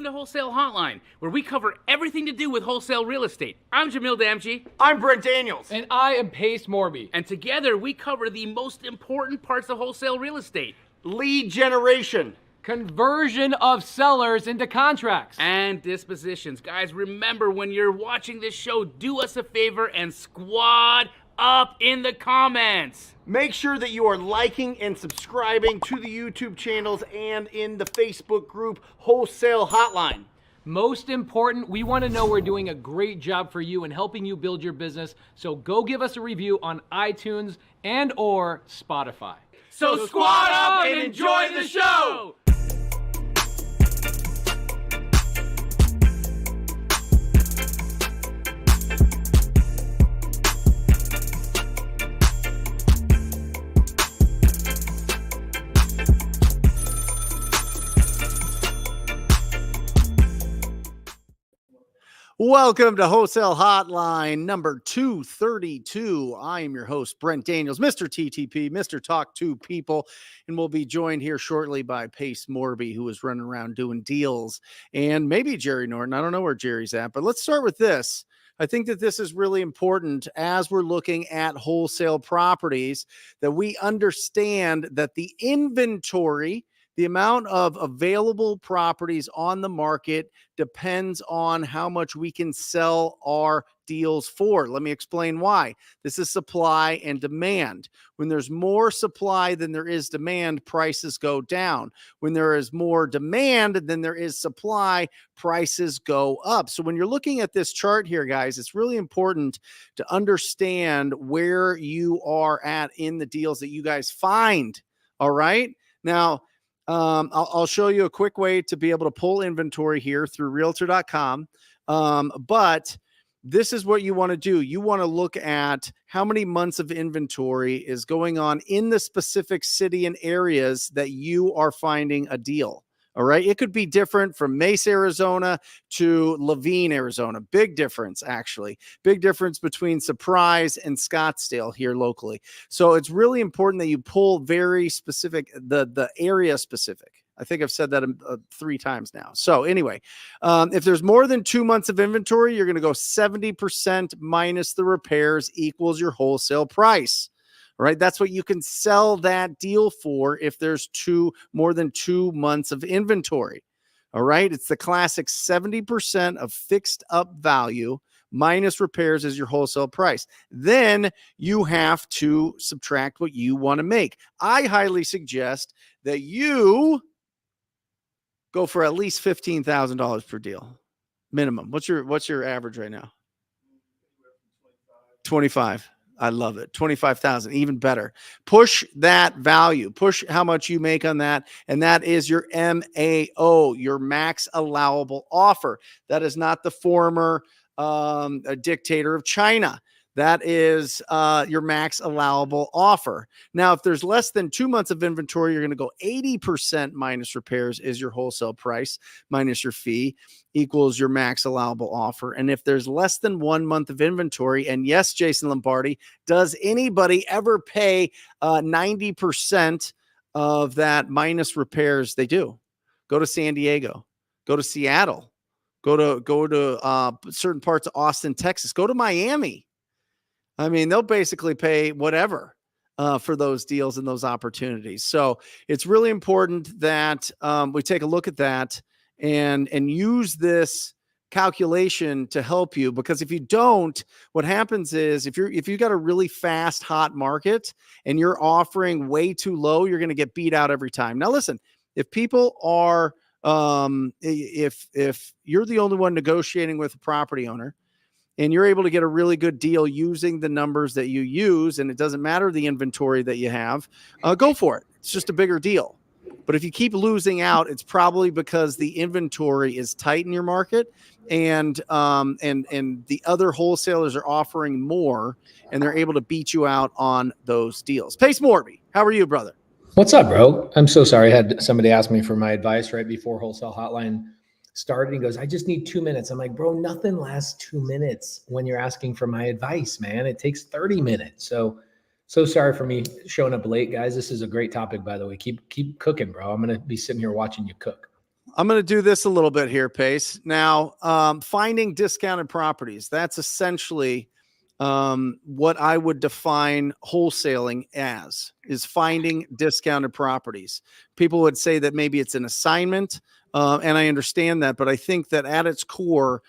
to Wholesale Hotline, where we cover everything to do with wholesale real estate. I'm Jamil Damji. I'm Brent Daniels. And I am Pace Morby. And together we cover the most important parts of wholesale real estate. Lead generation. Conversion of sellers into contracts. And dispositions. Guys, remember, when you're watching this show, do us a favor and squad up in the comments. Make sure that you are liking and subscribing to the YouTube channels and in the Facebook group Wholesale Hotline. Most important, we want to know we're doing a great job for you and helping you build your business. So go give us a review on iTunes and or Spotify. So squad up and enjoy the show. Welcome to Wholesale Hotline number 232. I am your host, Brent Daniels, Mr. TTP, Mr. Talk to People, and we'll be joined here shortly by Pace Morby, who is running around doing deals, and maybe Jerry Norton. I don't know where Jerry's at, but let's start with this. I think that this is really important as we're looking at wholesale properties, that we understand that the inventory, the amount of available properties on the market, depends on how much we can sell our deals for. Let me explain why. This is supply and demand. When there's more supply than there is demand, prices go down. When there is more demand than there is supply, prices go up. So when you're looking at this chart here, guys, it's really important to understand where you are at in the deals that you guys find. All right. Now, I'll show you a quick way to be able to pull inventory here through realtor.com. But this is what you want to do. You want to look at how many months of inventory is going on in the specific city and areas that you are finding a deal. All right. It could be different from Mesa, Arizona to Laveen, Arizona. Big difference, actually. Big difference between Surprise and Scottsdale here locally. So it's really important that you pull very specific, the area specific. I think I've said that 3 times now. So anyway, if there's more than 2 months of inventory, you're going to go 70% minus the repairs equals your wholesale price. Right? That's what you can sell that deal for if there's more than 2 months of inventory. All right. It's the classic 70% of fixed up value minus repairs is your wholesale price. Then you have to subtract what you want to make. I highly suggest that you go for at least $15,000 per deal minimum. What's your average right now? 25. I love it. 25,000, even better. Push that value. Push how much you make on that. And that is your MAO, your max allowable offer. That is not the former dictator of China. That is your max allowable offer. Now, if there's less than 2 months of inventory, you're going to go 80% minus repairs is your wholesale price minus your fee equals your max allowable offer. And if there's less than 1 month of inventory, and yes, Jason Lombardi, does anybody ever pay 90% of that minus repairs? They do. Go to San Diego, go to Seattle, go to certain parts of Austin, Texas, go to Miami. I mean, they'll basically pay whatever for those deals and those opportunities. So it's really important that we take a look at that and use this calculation to help you, because if you don't, what happens is if you got a really fast, hot market and you're offering way too low, you're going to get beat out every time. Now, listen, if people are if you're the only one negotiating with a property owner, and you're able to get a really good deal using the numbers that you use, and it doesn't matter the inventory that you have, go for it. It's just a bigger deal. But if you keep losing out, it's probably because the inventory is tight in your market, and the other wholesalers are offering more, and they're able to beat you out on those deals. Pace Morby, how are you, brother? What's up, bro? I'm so sorry. I had somebody ask me for my advice right before Wholesale Hotline started. He goes, I just need 2 minutes. I'm like, bro, nothing lasts 2 minutes when you're asking for my advice, man. It takes 30 minutes. So sorry for me showing up late, guys. This is a great topic, by the way. Keep cooking, bro. I'm going to be sitting here watching you cook. I'm going to do this a little bit here, Pace. Now, finding discounted properties, that's essentially what I would define wholesaling as, is finding discounted properties. People would say that maybe it's an assignment, and I understand that, but I think that at its core,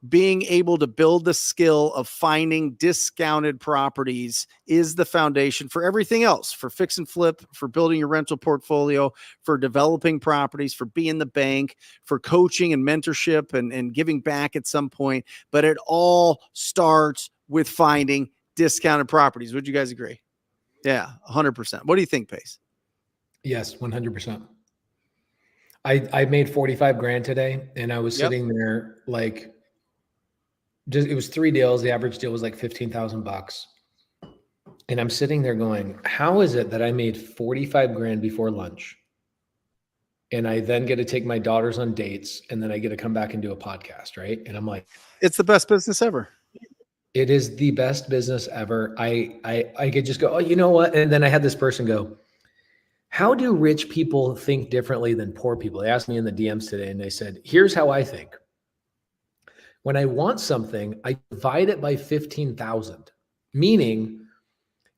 being able to build the skill of finding discounted properties is the foundation for everything else, for fix and flip, for building your rental portfolio, for developing properties, for being the bank, for coaching and mentorship and giving back at some point. But it all starts with finding discounted properties. Would you guys agree? Yeah, 100%. What do you think, Pace? Yes, 100%. I made 45 grand today, and I was sitting there like, it was 3 deals. The average deal was like $15,000. And I'm sitting there going, how is it that I made 45 grand before lunch? And I then get to take my daughters on dates, and then I get to come back and do a podcast, right? And I'm like, it's the best business ever. It is the best business ever. I could just go, oh, you know what? And then I had this person go, how do rich people think differently than poor people? They asked me in the DMs today, and they said, here's how I think. When I want something, I divide it by 15,000, meaning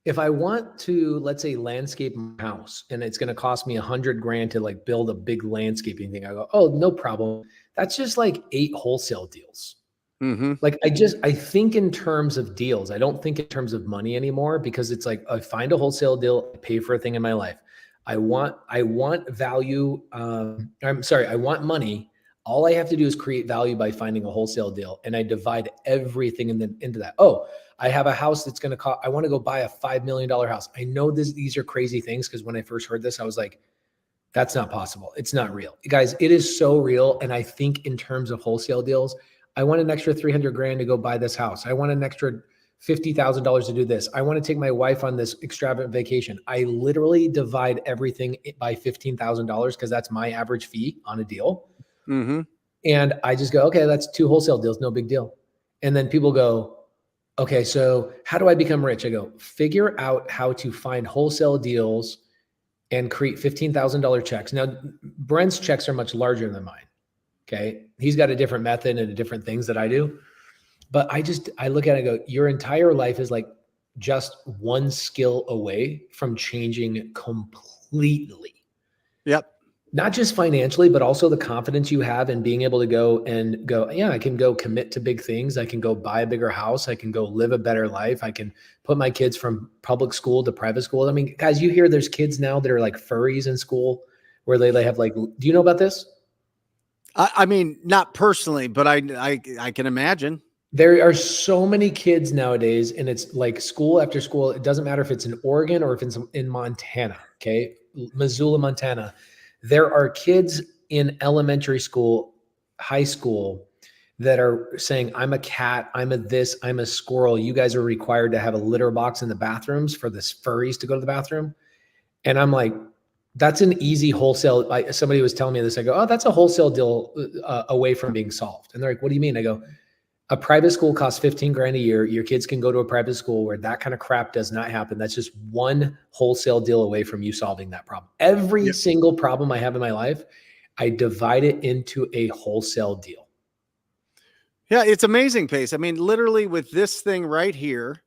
if I want to, let's say, landscape my house, and it's going to cost me 100 grand to like build a big landscaping thing, I go, oh, no problem. That's just like 8 wholesale deals. Mm-hmm. Like I think in terms of deals. I don't think in terms of money anymore, because it's like, I find a wholesale deal, I pay for a thing in my life. I want value. I want money. All I have to do is create value by finding a wholesale deal. And I divide everything into that. Oh, I have a house that's going to cost, I want to go buy a $5 million house. I know these are crazy things, because when I first heard this, I was like, that's not possible. It's not real. Guys, it is so real. And I think in terms of wholesale deals, I want an extra 300 grand to go buy this house. I want an extra $50,000 to do this. I want to take my wife on this extravagant vacation. I literally divide everything by $15,000, because that's my average fee on a deal. Mm-hmm. And I just go, okay, that's 2 wholesale deals. No big deal. And then people go, okay, so how do I become rich? I go, figure out how to find wholesale deals and create $15,000 checks. Now, Brent's checks are much larger than mine. Okay. He's got a different method and different things that I do. But I look at it and go, your entire life is like just one skill away from changing completely. Yep. Not just financially, but also the confidence you have in being able to go, yeah, I can go commit to big things. I can go buy a bigger house. I can go live a better life. I can put my kids from public school to private school. I mean, guys, you hear there's kids now that are like furries in school, where they have like, do you know about this? I mean, not personally, but I can imagine. There are so many kids nowadays, and it's like school after school. It doesn't matter if it's in Oregon or if it's in Montana, okay? Missoula, Montana. There are kids in elementary school, high school, that are saying, I'm a cat, I'm a this, I'm a squirrel. You guys are required to have a litter box in the bathrooms for the furries to go to the bathroom. And I'm like, that's an easy wholesale. Somebody was telling me this. I go, oh, that's a wholesale deal away from being solved. And they're like, what do you mean? I go, a private school costs 15 grand a year. Your kids can go to a private school where that kind of crap does not happen. That's just one wholesale deal away from you solving that problem. Every single problem I have in my life, I divide it into a wholesale deal. Yeah, it's amazing, Pace. I mean, literally with this thing right here,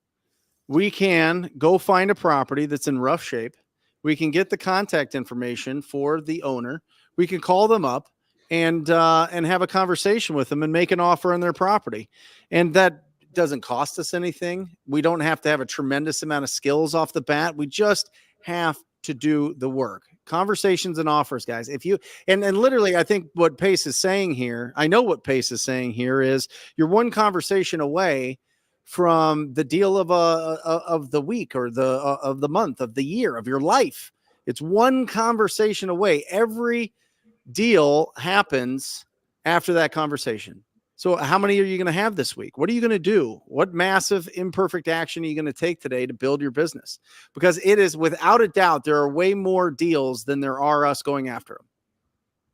we can go find a property that's in rough shape. We can get the contact information for the owner. We can call them up and have a conversation with them and make an offer on their property. And that doesn't cost us anything. We don't have to have a tremendous amount of skills off the bat. We just have to do the work. Conversations and offers, guys. If you, and literally, I think what Pace is saying here, I know what Pace is saying here is you're one conversation away from the deal of the week or of the month, of the year, of your life. It's one conversation away. Every deal happens after that conversation. So how many are you going to have this week? What are you going to do? What massive imperfect action are you going to take today to build your business? Because it is without a doubt, there are way more deals than there are us going after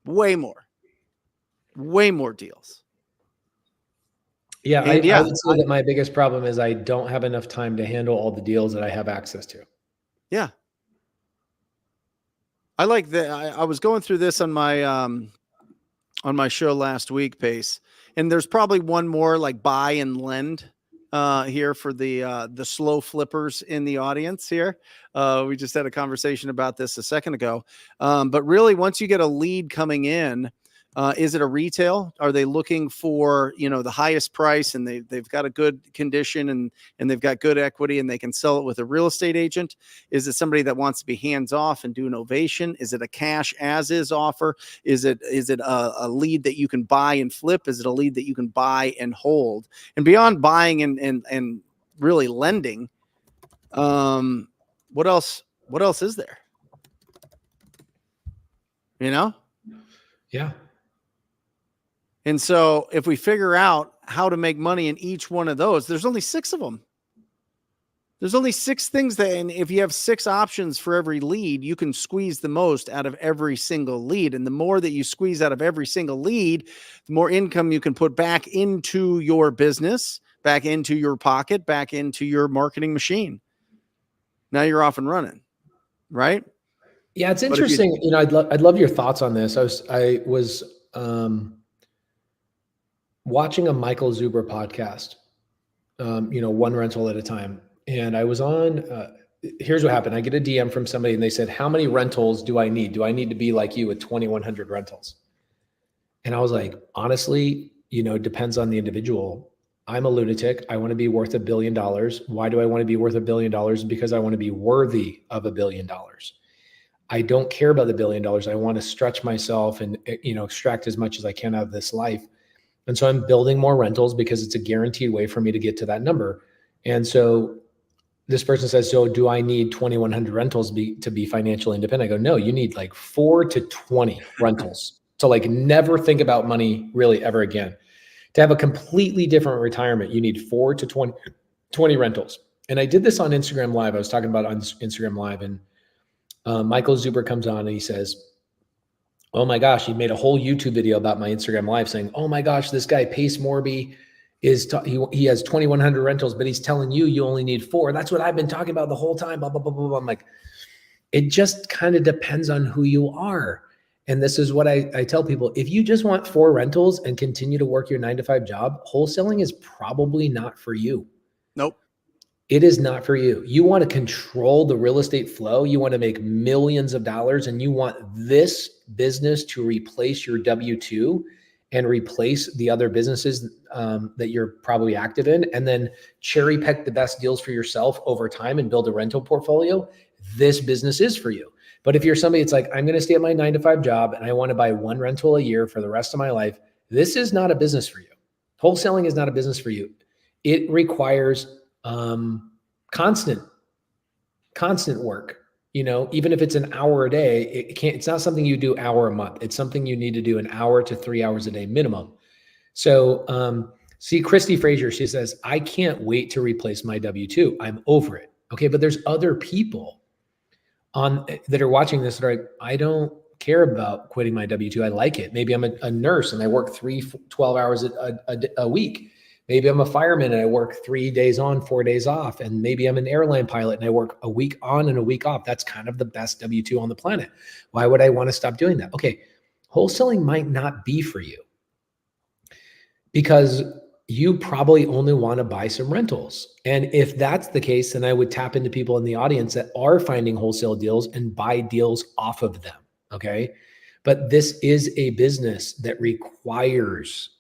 them. Way more deals. Yeah, I would say that my biggest problem is I don't have enough time to handle all the deals that I have access to. Yeah. I like that. I was going through this on my on my show last week, Pace. And there's probably one more like buy and lend here for the slow flippers in the audience here. We just had a conversation about this a second ago. But really, once you get a lead coming in, is it a retail? Are they looking for, the highest price, and they've got a good condition and they've got good equity and they can sell it with a real estate agent? Is it somebody that wants to be hands off and do an ovation? Is it a cash as is offer? Is it a lead that you can buy and flip? Is it a lead that you can buy and hold? And beyond buying and really lending, what else is there? Yeah. And so if we figure out how to make money in each one of those, there's only 6 of them. There's only 6 things and if you have 6 options for every lead, you can squeeze the most out of every single lead. And the more that you squeeze out of every single lead, the more income you can put back into your business, back into your pocket, back into your marketing machine. Now you're off and running, right? Yeah, it's interesting. I'd love your thoughts on this. I was watching a Michael Zuber podcast, one rental at a time. And I was on, here's what happened. I get a DM from somebody and they said, how many rentals do I need? Do I need to be like you with 2,100 rentals? And I was like, honestly, depends on the individual. I'm a lunatic. I want to be worth $1 billion. Why do I want to be worth $1 billion? Because I want to be worthy of $1 billion. I don't care about the $1 billion. I want to stretch myself and, extract as much as I can out of this life. And so I'm building more rentals because it's a guaranteed way for me to get to that number. And so this person says, so do I need 2,100 rentals to be financially independent? I go, no, you need like 4 to 20 rentals to like never think about money really ever again. To have a completely different retirement, you need 4 to 20 rentals. And I did this on Instagram Live. I was talking about it on Instagram Live, and Michael Zuber comes on and he says, oh my gosh, he made a whole YouTube video about my Instagram Live saying, oh my gosh, this guy Pace Morby he has 2,100 rentals, but he's telling you only need 4. That's what I've been talking about the whole time, blah, blah, blah, blah, blah. I'm like, it just kind of depends on who you are. And this is what I tell people. If you just want 4 rentals and continue to work your 9-to-5 job, wholesaling is probably not for you. Nope. It is not for you. You want to control the real estate flow. You want to make millions of dollars, and you want this business to replace your W-2 and replace the other businesses that you're probably active in, and then cherry pick the best deals for yourself over time and build a rental portfolio. This business is for you. But if you're somebody that's like, I'm going to stay at my 9-to-5 job and I want to buy 1 rental a year for the rest of my life, this is not a business for you. Wholesaling is not a business for you. It requires constant work. Even if it's an hour a day, it's not something you do hour a month. It's something you need to do 1 hour to 3 hours a day minimum. So, see, Christy Frazier, she says, I can't wait to replace my W-2. I'm over it. Okay. But there's other people that are watching this that are like, I don't care about quitting my W-2. I like it. Maybe I'm a nurse and I work 12 hours a week. Maybe I'm a fireman and I work 3 days on, 4 days off. And maybe I'm an airline pilot and I work a week on and a week off. That's kind of the best W-2 on the planet. Why would I want to stop doing that? Okay. Wholesaling might not be for you because you probably only want to buy some rentals. And if that's the case, then I would tap into people in the audience that are finding wholesale deals and buy deals off of them. Okay. But this is a business that requires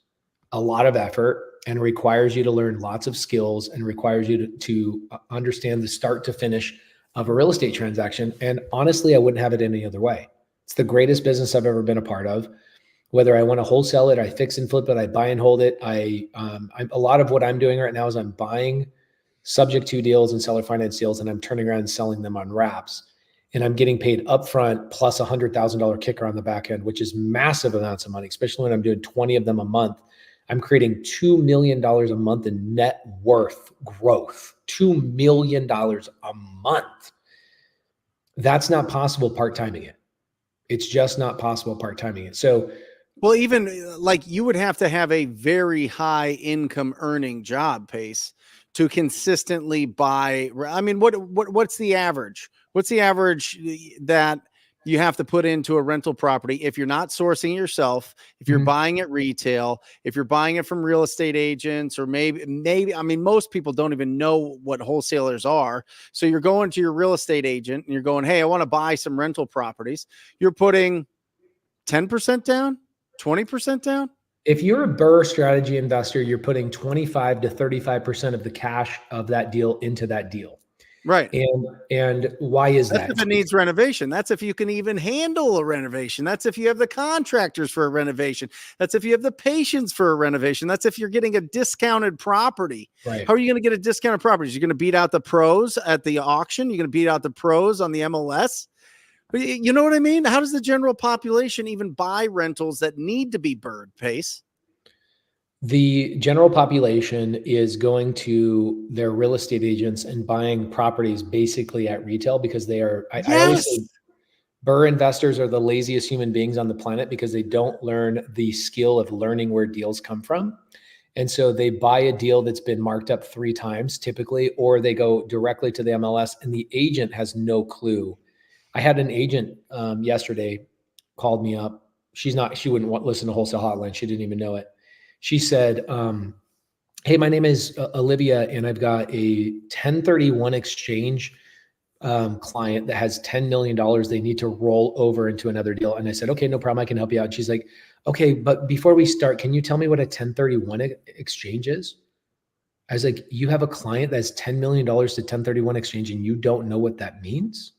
a lot of effort and requires you to learn lots of skills and requires you to understand the start to finish of a real estate transaction. And honestly, I wouldn't have it any other way. It's the greatest business I've ever been a part of. Whether I want to wholesale it, I fix and flip it, I buy and hold it. A lot of what I'm doing right now is I'm buying subject to deals and seller finance deals, and I'm turning around and selling them on wraps. And I'm getting paid upfront plus $100,000 kicker on the back end, which is massive amounts of money, especially when I'm doing 20 of them a month. I'm creating $2 million a month in net worth growth, $2 million a month. That's not possible part-timing it. It's just not possible part-timing it. So, well, even like you would have to have a very high income earning job, Pace, to consistently buy. I mean, what's the average? What's the average that you have to put into a rental property if you're not sourcing yourself, if you're buying at retail, if you're buying it from real estate agents, or maybe, I mean, most people don't even know what wholesalers are. So you're going to your real estate agent and you're going, hey, I want to buy some rental properties. You're putting 10% down, 20% down. If you're a BRRRR strategy investor, you're putting 25 to 35% of the cash of that deal into that deal. Right. And why is that? That's if it needs renovation. That's if you can even handle a renovation. That's if you have the contractors for a renovation. That's if you have the patience for a renovation. That's if you're getting a discounted property. Right. How are you going to get a discounted property? You're going to beat out the pros at the auction. You're going to beat out the pros on the MLS. You know what I mean? How does the general population even buy rentals that need to be BRRRR'd, Pace? The general population is going to their real estate agents and buying properties basically at retail because they are, I always say BRRRR investors are the laziest human beings on the planet because they don't learn the skill of learning where deals come from. And so they buy a deal that's been marked up 3 times typically, or they go directly to the MLS and the agent has no clue. I had an agent yesterday called me up. She wouldn't listen to Wholesale Hotline. She didn't even know it. She said, hey, my name is Olivia, and I've got a 1031 exchange client that has $10 million they need to roll over into another deal. And I said, okay, no problem. I can help you out. And she's like, okay, but before we start, can you tell me what a 1031 exchange is? I was like, you have a client that's $10 million to 1031 exchange and you don't know what that means?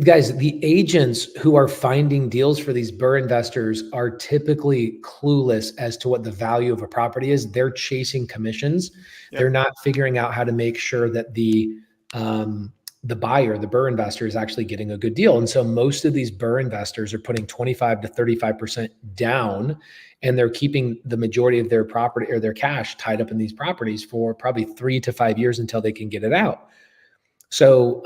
Guys, the agents who are finding deals for these BRRRR investors are typically clueless as to what the value of a property is. They're chasing commissions. Yep. They're not figuring out how to make sure that the buyer, the BRRRR investor, is actually getting a good deal. And so most of these BRRRR investors are putting 25 to 35% down, and they're keeping the majority of their property or their cash tied up in these properties for probably 3 to 5 years until they can get it out. So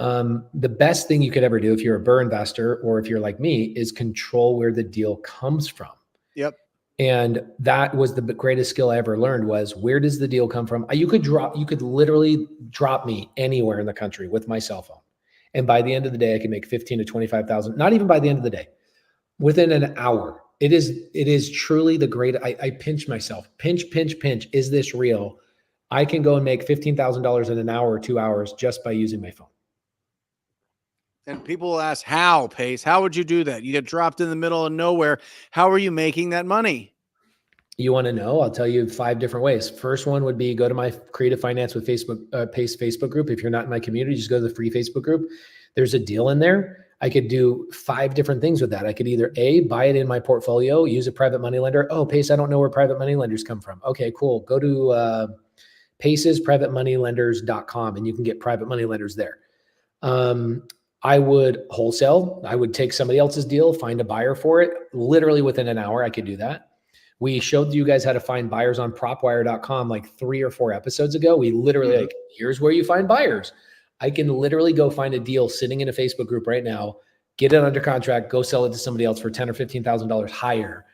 the best thing you could ever do if you're a BRRRR investor, or if you're like me, is control where the deal comes from. Yep. And that was the greatest skill I ever learned, was where does the deal come from? You could literally drop me anywhere in the country with my cell phone. And by the end of the day, I can make 15 to 25,000, not even by the end of the day, within an hour. It is truly the great, I pinch myself, pinch. Is this real? I can go and make $15,000 in an hour or 2 hours just by using my phone. And people will ask, how, Pace? How would you do that? You get dropped in the middle of nowhere. How are you making that money? You want to know? I'll tell you 5 different ways. First one would be go to my Creative Finance with Facebook, Pace Facebook group. If you're not in my community, just go to the free Facebook group. There's a deal in there. I could do 5 different things with that. I could either A, buy it in my portfolio, use a private money lender. Oh, Pace, I don't know where private money lenders come from. Okay, cool. Go to pacesprivatemoneylenders.com and you can get private money lenders there. I would wholesale. I would take somebody else's deal, find a buyer for it. Literally within an hour, I could do that. We showed you guys how to find buyers on propwire.com like 3 or 4 episodes ago. We literally like, here's where you find buyers. I can literally go find a deal sitting in a Facebook group right now, get it under contract, go sell it to somebody else for $10,000 or $15,000 higher.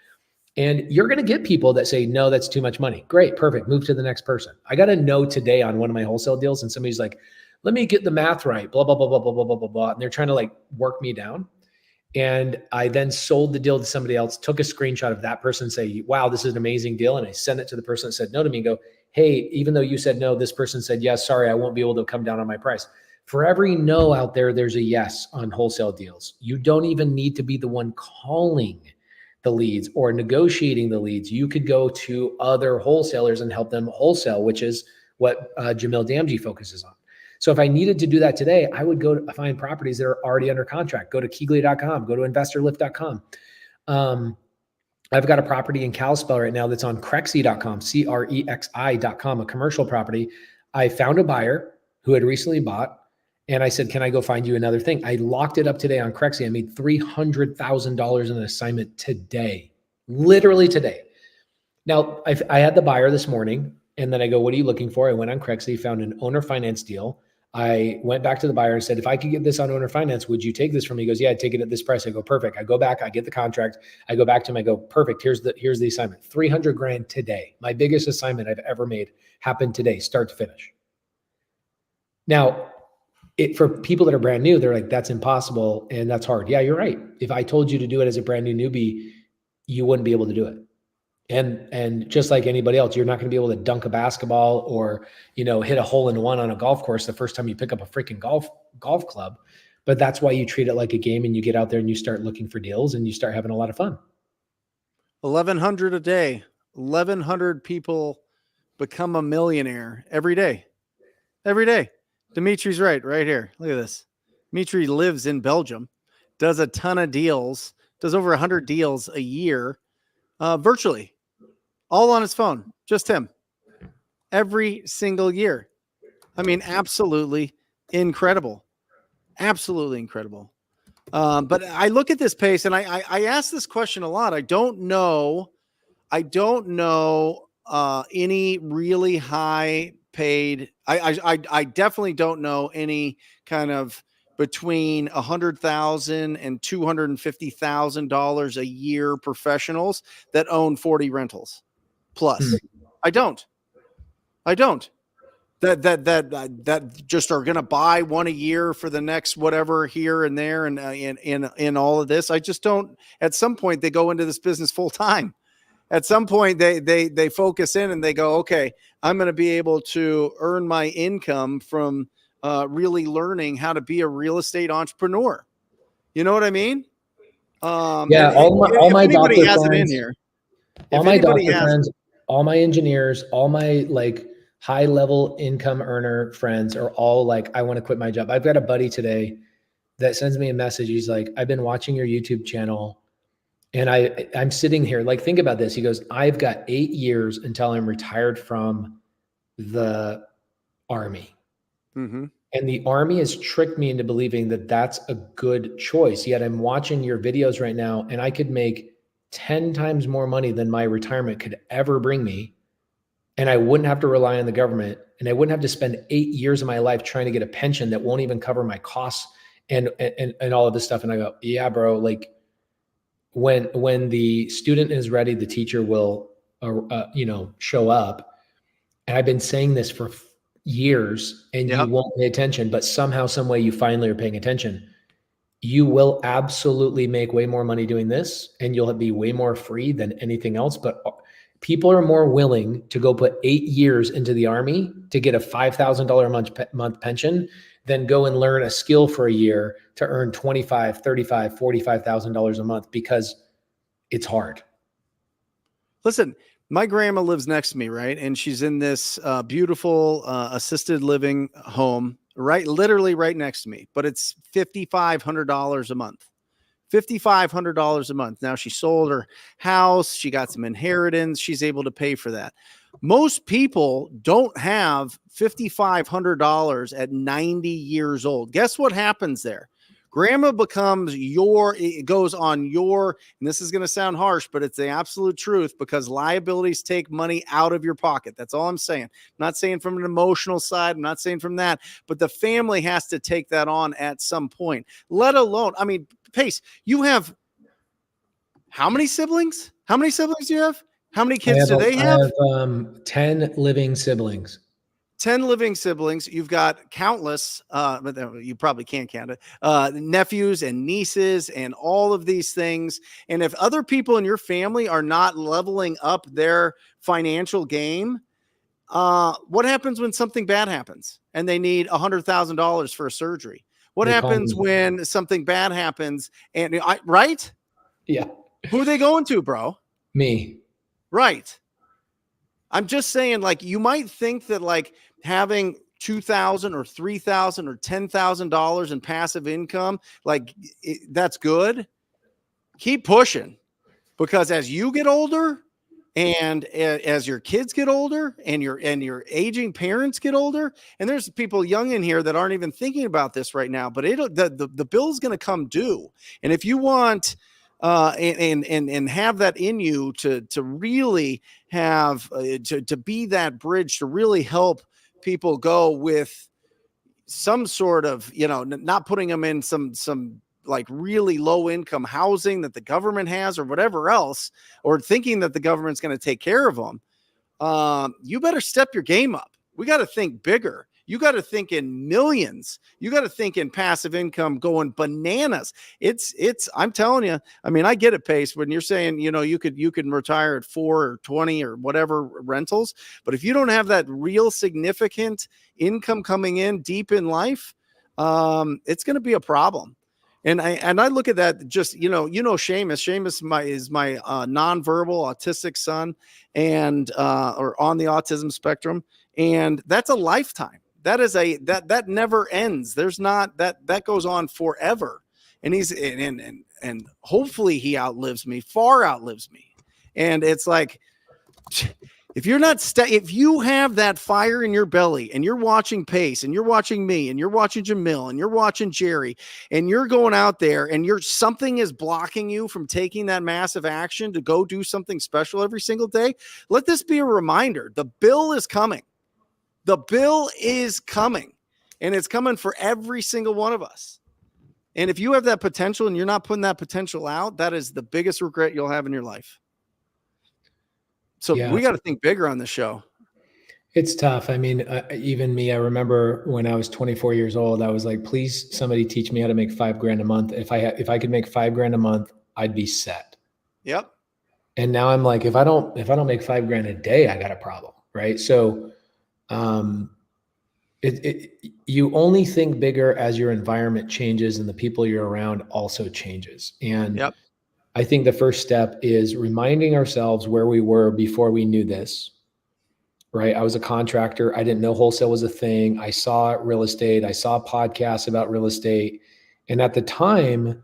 And you're going to get people that say, no, that's too much money. Great. Perfect. Move to the next person. I got a no today on one of my wholesale deals. And somebody's like, let me get the math right, blah, blah, blah, blah, blah, blah, blah, blah, blah. And they're trying to like work me down. And I then sold the deal to somebody else, took a screenshot of that person, say, wow, this is an amazing deal. And I sent it to the person that said no to me and go, hey, even though you said no, this person said, yes, sorry, I won't be able to come down on my price. For every no out there, there's a yes on wholesale deals. You don't even need to be the one calling the leads or negotiating the leads. You could go to other wholesalers and help them wholesale, which is what Jamil Damji focuses on. So if I needed to do that today, I would go to find properties that are already under contract. Go to Keegley.com, go to investorlift.com. I've got a property in Kalispell right now that's on Crexi.com, CREXI.com, a commercial property. I found a buyer who had recently bought, and I said, can I go find you another thing? I locked it up today on Crexi. I made $300,000 in an assignment today, literally today. Now, I had the buyer this morning, and then I go, what are you looking for? I went on Crexi, found an owner finance deal. I went back to the buyer and said, if I could get this on owner finance, would you take this from me? He goes, yeah, I'd take it at this price. I go, perfect. I go back, I get the contract. I go back to him. I go, perfect. Here's the assignment. 300 grand today. My biggest assignment I've ever made happened today, start to finish. Now, for people that are brand new, they're like, that's impossible and that's hard. Yeah, you're right. If I told you to do it as a brand new newbie, you wouldn't be able to do it. And just like anybody else, you're not going to be able to dunk a basketball or, hit a hole in one on a golf course the first time you pick up a freaking golf club. But that's why you treat it like a game, and you get out there and you start looking for deals and you start having a lot of fun. 1,100 a day. 1,100 people become a millionaire every day. Every day. Dimitri's right here. Look at this. Dimitri lives in Belgium, does a ton of deals, does over 100 deals a year, virtually, all on his phone, just him, every single year. I mean, absolutely incredible. Absolutely incredible. But I look at this Pace, and I ask this question a lot. I don't know any really high paid. I definitely don't know any kind of between $100,000 and $250,000 a year professionals that own 40 rentals plus. I don't. That just are going to buy one a year for the next whatever here and there and in all of this. I just don't. At some point, they go into this business full time. At some point, they focus in and they go, okay, I'm going to be able to earn my income from really learning how to be a real estate entrepreneur. You know what I mean? Yeah, all my doctor has friends, it in here. All my doctor friends, all my engineers, all my like high level income earner friends are all like, I want to quit my job. I've got a buddy today that sends me a message. He's like, I've been watching your YouTube channel. And I'm sitting here, like, think about this. He goes, I've got 8 years until I'm retired from the Army. Mm-hmm. And the Army has tricked me into believing that that's a good choice. Yet I'm watching your videos right now, and I could make 10 times more money than my retirement could ever bring me. And I wouldn't have to rely on the government, and I wouldn't have to spend 8 years of my life trying to get a pension that won't even cover my costs and all of this stuff. And I go, yeah, bro, like, when the student is ready, the teacher will, show up. And I've been saying this for years, and you won't pay attention, but somehow, some way, you finally are paying attention. You will absolutely make way more money doing this, and you'll be way more free than anything else. But people are more willing to go put 8 years into the Army to get a $5,000 a month pension than go and learn a skill for a year to earn $25,000, $35,000, $45,000 a month, because it's hard. Listen, my grandma lives next to me, right? And she's in this beautiful assisted living home, literally right next to me, but it's $5,500 a month. $5,500 a month. Now she sold her house. She got some inheritance. She's able to pay for that. Most people don't have $5,500 at 90 years old. Guess what happens there? Grandma becomes it goes on your, and this is going to sound harsh, but it's the absolute truth, because liabilities take money out of your pocket. That's all I'm saying. I'm not saying from an emotional side. I'm not saying from that, but the family has to take that on at some point, let alone, I mean, Pace, you have how many siblings? How many siblings do you have? How many kids do they have? I have 10 living siblings. 10 living siblings. You've got countless, but you probably can't count it, nephews and nieces and all of these things. And if other people in your family are not leveling up their financial game, what happens when something bad happens and they need $100,000 for a surgery? What happens when something bad happens? And right? Yeah. Who are they going to, bro? Me. Right. I'm just saying, like, you might think that like having $2,000 or $3,000 or $10,000 in passive income, like that's good. Keep pushing, because as you get older and as your kids get older and your aging parents get older, and there's people young in here that aren't even thinking about this right now, but the bill's going to come due. And if you want and have that in you to really have to be that bridge to really help people go with some sort of, not putting them in some like really low income housing that the government has or whatever else, or thinking that the government's going to take care of them. You better step your game up. We got to think bigger. You got to think in millions. You got to think in passive income going bananas. I'm telling you, I mean, I get it, Pace, when you're saying, you can retire at 4 or 20 or whatever rentals, but if you don't have that real significant income coming in deep in life, it's going to be a problem. And I look at that just, Seamus is my nonverbal autistic son and, or on the autism spectrum. And that's a lifetime. That is that never ends. There's not that goes on forever. And and hopefully he far outlives me. And it's like, if you're not, if you have that fire in your belly and you're watching Pace and you're watching me and you're watching Jamil and you're watching Jerry and you're going out there and something is blocking you from taking that massive action to go do something special every single day, let this be a reminder. The bill is coming. The bill is coming, and it's coming for every single one of us. And if you have that potential and you're not putting that potential out, that is the biggest regret you'll have in your life. So we got to think bigger on this show. It's tough. I mean, even me, I remember when I was 24 years old, I was like, please, somebody teach me how to make $5,000 a month. If I could make $5,000 a month, I'd be set. Yep. And now I'm like, if I don't make $5,000 a day, I got a problem. Right. So, you only think bigger as your environment changes and the people you're around also changes. And yep. I think the first step is reminding ourselves where we were before we knew this, right? I was a contractor. I didn't know wholesale was a thing. I saw real estate. I saw podcasts about real estate. And at the time,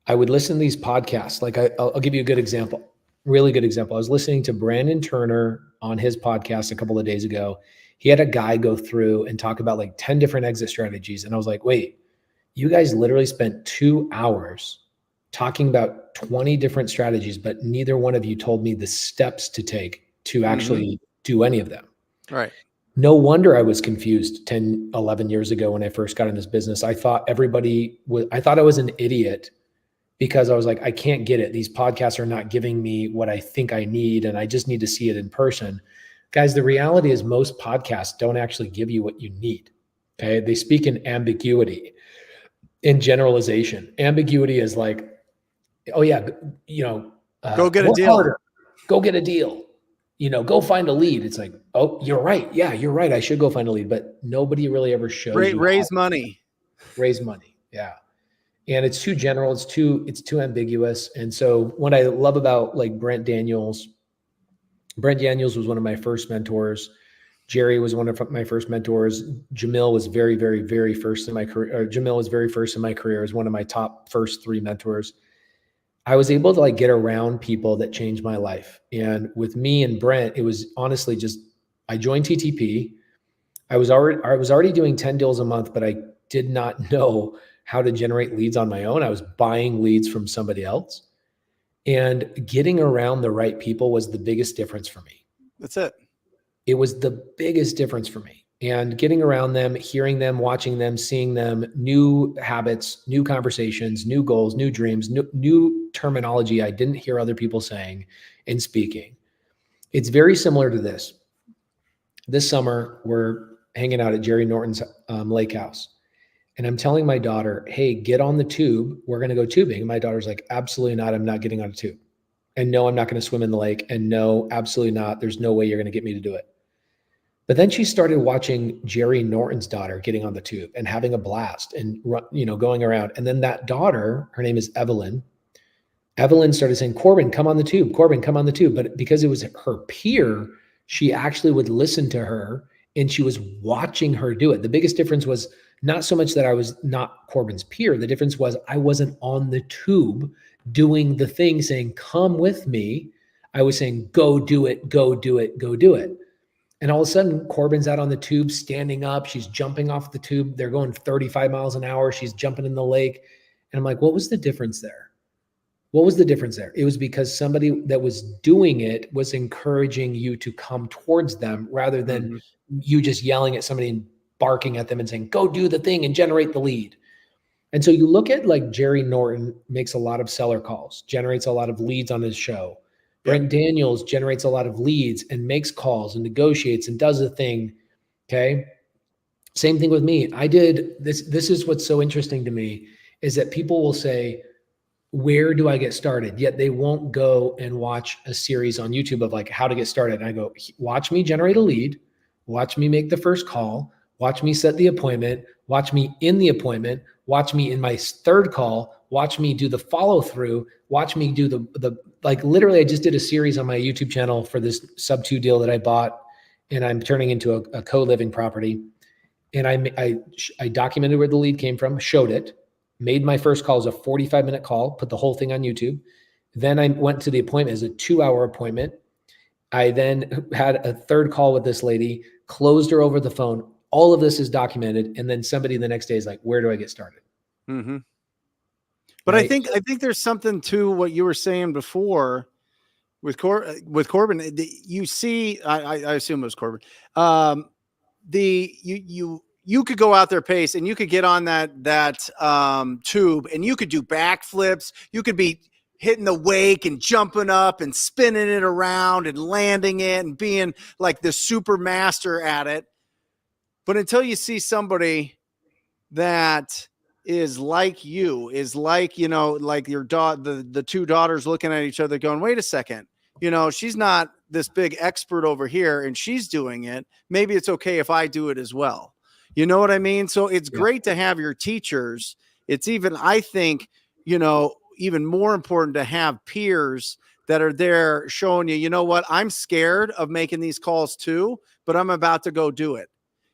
I would listen to these podcasts. Like I'll give you a good example, really good example. I was listening to Brandon Turner on his podcast a couple of days ago. He had a guy go through and talk about like 10 different exit strategies. And I was like, wait, you guys literally spent 2 hours talking about 20 different strategies, but neither one of you told me the steps to take to actually do any of them. Right. No wonder I was confused 10, 11 years ago when I first got in this business. I thought I was an idiot because I was like, I can't get it. These podcasts are not giving me what I think I need, and I just need to see it in person. Guys, the reality is most podcasts don't actually give you what you need. Okay. They speak in ambiguity, in generalization. Ambiguity is like, oh yeah, go get a deal. Harder. Go get a deal. Go find a lead. It's like, oh, you're right. Yeah, you're right. I should go find a lead, but nobody really ever shows you raise money. Raise money. Yeah. And it's too general. It's too ambiguous. And so what I love about like Brent Daniels was one of my first mentors. Jerry was one of my first mentors. Jamil was very, very, very first in my career. Jamil was very first in my career as one of my top first 3 mentors. I was able to like get around people that changed my life. And with me and Brent, it was honestly just, I joined TTP. I was already doing 10 deals a month, but I did not know how to generate leads on my own. I was buying leads from somebody else. And getting around the right people was the biggest difference for me. That's it. It was the biggest difference for me. And getting around them, hearing them, watching them, seeing them, new habits, new conversations, new goals, new dreams, new terminology I didn't hear other people saying and speaking. It's very similar to this. This summer, we're hanging out at Jerry Norton's lake house. And I'm telling my daughter, hey, get on the tube. We're going to go tubing. And my daughter's like, absolutely not. I'm not getting on a tube. And no, I'm not going to swim in the lake. And no, absolutely not. There's no way you're going to get me to do it. But then she started watching Jerry Norton's daughter getting on the tube and having a blast and, going around. And then that daughter, her name is Evelyn. Evelyn started saying, Corbin, come on the tube. Corbin, come on the tube. But because it was her peer, she actually would listen to her and she was watching her do it. The biggest difference was not so much that I was not Corbin's peer. The difference was I wasn't on the tube doing the thing saying, come with me. I was saying, go do it, go do it, go do it. And all of a sudden, Corbin's out on the tube, standing up. She's jumping off the tube. They're going 35 miles an hour. She's jumping in the lake. And I'm like, what was the difference there? What was the difference there? It was because somebody that was doing it was encouraging you to come towards them rather than you just yelling at somebody and barking at them and saying, go do the thing and generate the lead. And so you look at like Jerry Norton makes a lot of seller calls, generates a lot of leads on his show. Brent Daniels generates a lot of leads and makes calls and negotiates and does the thing. Okay. Same thing with me. I did this. This is what's so interesting to me is that people will say, where do I get started? Yet they won't go and watch a series on YouTube of like how to get started. And I go, watch me generate a lead, watch me make the first call, watch me set the appointment, watch me in the appointment, watch me in my third call, watch me do the follow through, watch me do the like literally I just did a series on my YouTube channel for this subto deal that I bought and I'm turning into a co-living property. And I documented where the lead came from, showed it, made my first call as a 45-minute call, put the whole thing on YouTube. Then I went to the appointment as a 2-hour appointment. I then had a third call with this lady, closed her over the phone. All of this is documented. And then somebody the next day is like, where do I get started? Mm-hmm. But Right? I think there's something to what you were saying before with Corbin. You see, I assume it was Corbin. You could go out there, Pace, and you could get on that tube and you could do backflips. You could be hitting the wake and jumping up and spinning it around and landing it and being like the super master at it. But until you see somebody that is like you, is like, you know, like your the two daughters looking at each other going, wait a second, you know, she's not this big expert over here and she's doing it. Maybe it's okay if I do it as well. You know what I mean? So it's great to have your teachers. It's even, I think, you know, even more important to have peers that are there showing you, you know what, I'm scared of making these calls too, but I'm about to go do it.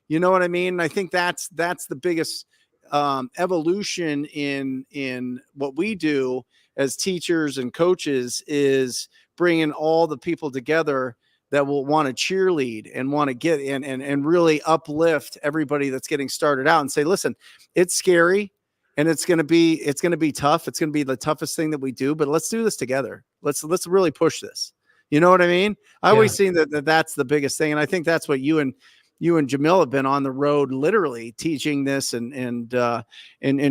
You know what I mean? And I think that's the biggest evolution in what we do as teachers and coaches is bringing all the people together that will want to cheerlead and want to get in and really uplift everybody that's getting started out and say, listen, it's scary and it's going to be tough. It's going to be the toughest thing that we do, but let's do this together. Let's really push this. You know what I mean? I always seen that's the biggest thing. And I think that's what you and Jamil have been on the road, literally teaching this and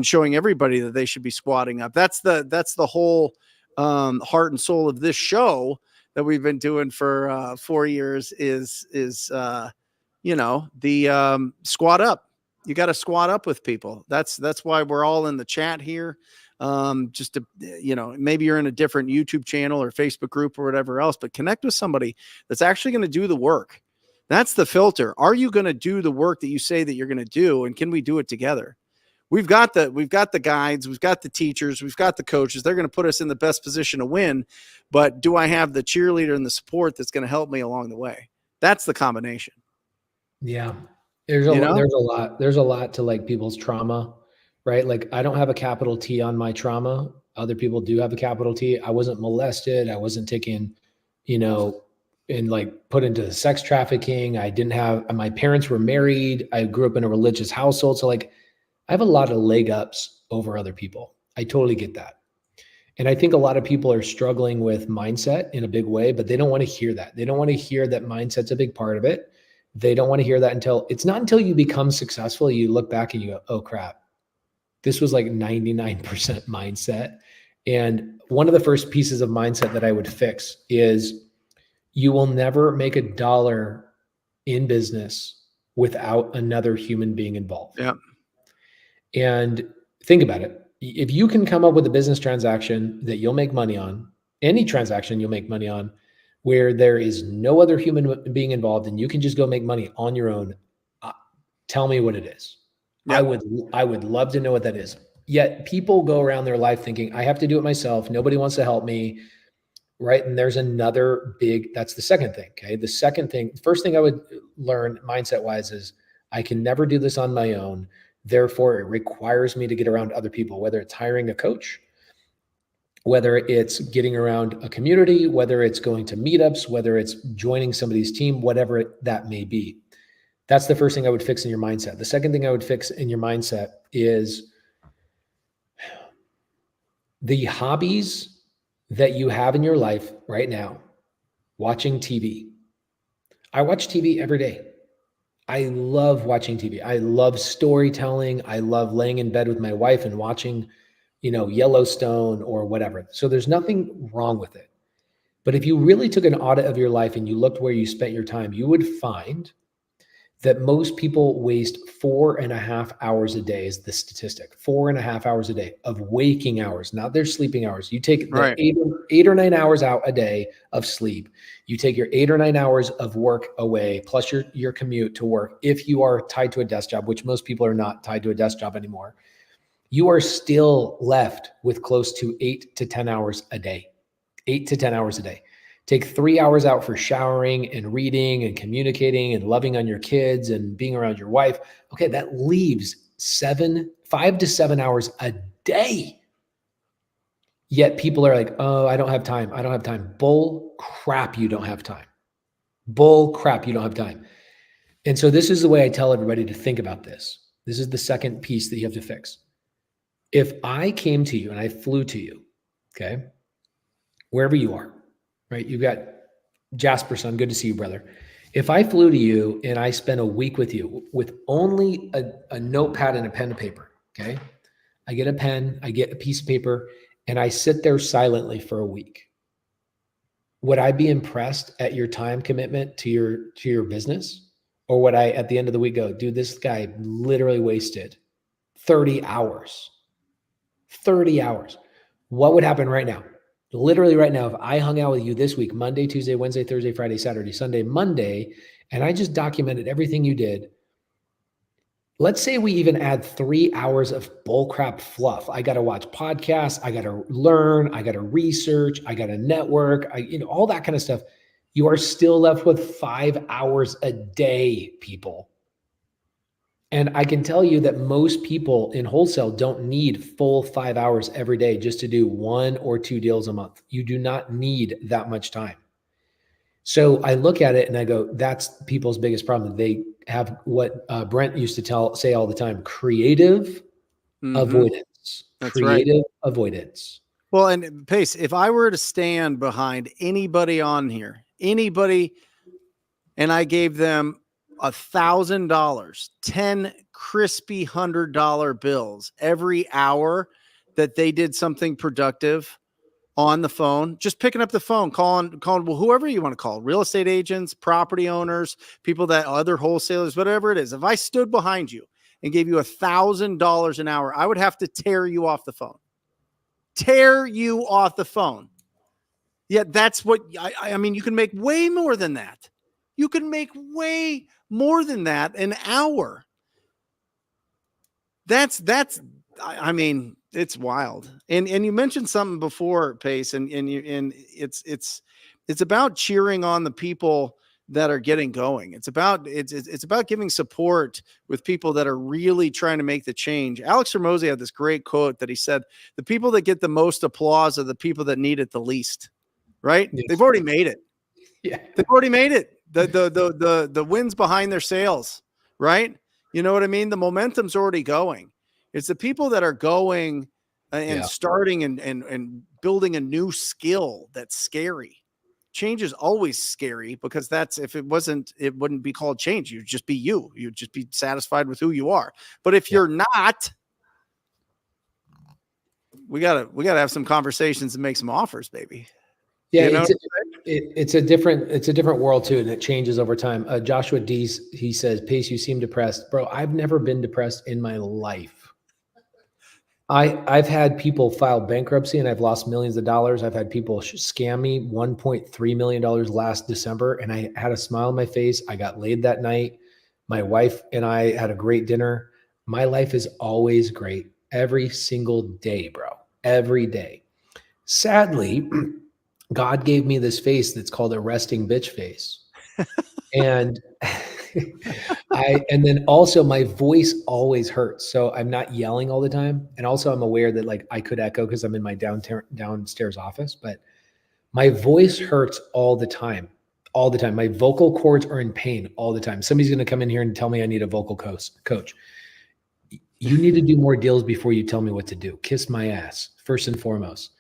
showing everybody that they should be squatting up. That's the whole heart and soul of this show that we've been doing for 4 years is you know, the squat up. You got to squat up with people. That's why we're all in the chat here. Just to, you know, maybe you're in a different YouTube channel or Facebook group or whatever else, but connect with somebody that's actually going to do the work. That's the filter. Are you going to do the work that you say that you're going to do? And can we do it together? We've got the guides, we've got the teachers, we've got the coaches. They're going to put us in the best position to win. But do I have the cheerleader and the support that's going to help me along the way? That's the combination. Yeah. There's a lot to like people's trauma, right? Like I don't have a capital T on my trauma. Other people do have a capital T. I wasn't molested. I wasn't taken, you know, and like put into sex trafficking. I didn't have, my parents were married. I grew up in a religious household. So like I have a lot of leg ups over other people. I totally get that. And I think a lot of people are struggling with mindset in a big way, but they don't want to hear that. They don't want to hear that mindset's a big part of it. They don't want to hear that until you become successful. You look back and you go, oh crap, this was like 99% mindset. And one of the first pieces of mindset that I would fix is you will never make $1 in business without another human being involved. Yeah. And think about it. If you can come up with a business transaction that you'll make money on, any transaction you'll make money on, where there is no other human being involved and you can just go make money on your own, tell me what it is. Yeah. I would love to know what that is. Yet people go around their life thinking, I have to do it myself. Nobody wants to help me. Right. And there's another that's the second thing. Okay. The second thing, first thing I would learn mindset wise is I can never do this on my own. Therefore, it requires me to get around other people, whether it's hiring a coach, whether it's getting around a community, whether it's going to meetups, whether it's joining somebody's team, whatever that may be. That's the first thing I would fix in your mindset. The second thing I would fix in your mindset is the hobbies that you have in your life right now. Watching TV. I watch TV every day. I love watching TV. I love storytelling. I love laying in bed with my wife and watching, you know, Yellowstone or whatever. So there's nothing wrong with it. But if you really took an audit of your life and you looked where you spent your time, you would find that most people waste 4.5 hours a day is the statistic. 4.5 hours a day of waking hours, not their sleeping hours. You take the Right. 8 or 9 hours out a day of sleep. You take your 8 or 9 hours of work away, plus your commute to work. If you are tied to a desk job, which most people are not tied to a desk job anymore, you are still left with close to 8 to 10 hours a day. 8 to 10 hours a day. Take 3 hours out for showering and reading and communicating and loving on your kids and being around your wife. Okay, that leaves 5 to 7 hours a day. Yet people are like, oh, I don't have time. I don't have time. Bull crap, you don't have time. Bull crap, you don't have time. And so this is the way I tell everybody to think about this. This is the second piece that you have to fix. If I came to you and I flew to you, okay, wherever you are, right? You've got Jasper, son. Good to see you, brother. If I flew to you and I spent a week with you with only a notepad and a pen and paper, okay? I get a pen, I get a piece of paper, and I sit there silently for a week. Would I be impressed at your time commitment to your business? Or would I, at the end of the week, go, dude, this guy literally wasted 30 hours. 30 hours. What would happen right now? Literally right now, if I hung out with you this week, Monday, Tuesday, Wednesday, Thursday, Friday, Saturday, Sunday, Monday, and I just documented everything you did, let's say we even add 3 hours of bullcrap fluff. I got to watch podcasts. I got to learn. I got to research. I got to network. All that kind of stuff. You are still left with 5 hours a day, people. And I can tell you that most people in wholesale don't need full 5 hours every day just to do 1 or 2 deals a month. You do not need that much time. So I look at it and I go, that's people's biggest problem. They have what Brent used to say all the time, creative avoidance. That's creative avoidance. Well, and Pace, if I were to stand behind anybody on here, anybody, and I gave them $1,000, 10 crispy $100 bills every hour that they did something productive on the phone, just picking up the phone, calling well, whoever you want to call, real estate agents, property owners, people that other wholesalers, whatever it is. If I stood behind you and gave you $1,000 an hour, I would have to tear you off the phone. Tear you off the phone. Yet that's what I mean, you can make way more than that. You can make way more than that an hour. I mean, it's wild. And you mentioned something before, Pace, and it's about cheering on the people that are getting going. It's about giving support with people that are really trying to make the change. Alex Hormozi had this great quote that he said, the people that get the most applause are the people that need it the least. Right? Yes. They've already made it. Yeah. They've already made it. The wind's behind their sails, right? You know what I mean? The momentum's already going. It's the people that are going and starting and building a new skill that's scary. Change is always scary because if it wasn't, it wouldn't be called change. You'd just be you. You'd just be satisfied with who you are. But if you're not, we gotta have some conversations and make some offers, baby. Yeah, you know? It's a different world too, and it changes over time. Joshua Dees, he says, Pace, you seem depressed. Bro, I've never been depressed in my life. I've had people file bankruptcy and I've lost millions of dollars. I've had people scam me $1.3 million last December, and I had a smile on my face. I got laid that night. My wife and I had a great dinner. My life is always great every single day, bro. Every day. Sadly, God gave me this face that's called a resting bitch face. And and then also my voice always hurts. So I'm not yelling all the time. And also I'm aware that like I could echo because I'm in my downstairs office, but my voice hurts all the time. All the time. My vocal cords are in pain all the time. Somebody's going to come in here and tell me I need a vocal coach. You need to do more deals before you tell me what to do. Kiss my ass, first and foremost.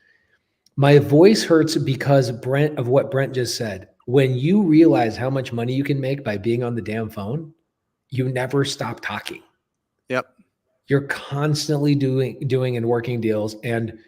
My voice hurts because of what Brent just said. When you realize how much money you can make by being on the damn phone, you never stop talking. Yep. You're constantly doing and working deals. And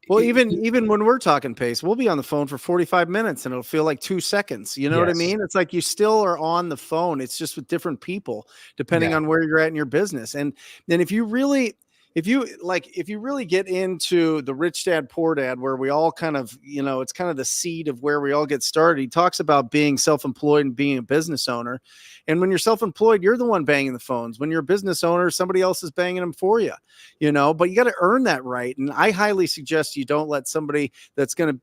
Well, even when we're talking pace, we'll be on the phone for 45 minutes and it'll feel like 2 seconds. You know what I Yes. mean? It's like you still are on the phone. It's just with different people, depending Yeah. on where you're at in your business. And then if you really get into the Rich Dad Poor Dad, where we all kind of, it's kind of the seed of where we all get started. He talks about being self-employed and being a business owner. And when you're self-employed, you're the one banging the phones. When you're a business owner, somebody else is banging them for you, but you got to earn that right. And I highly suggest you don't let somebody that's going to,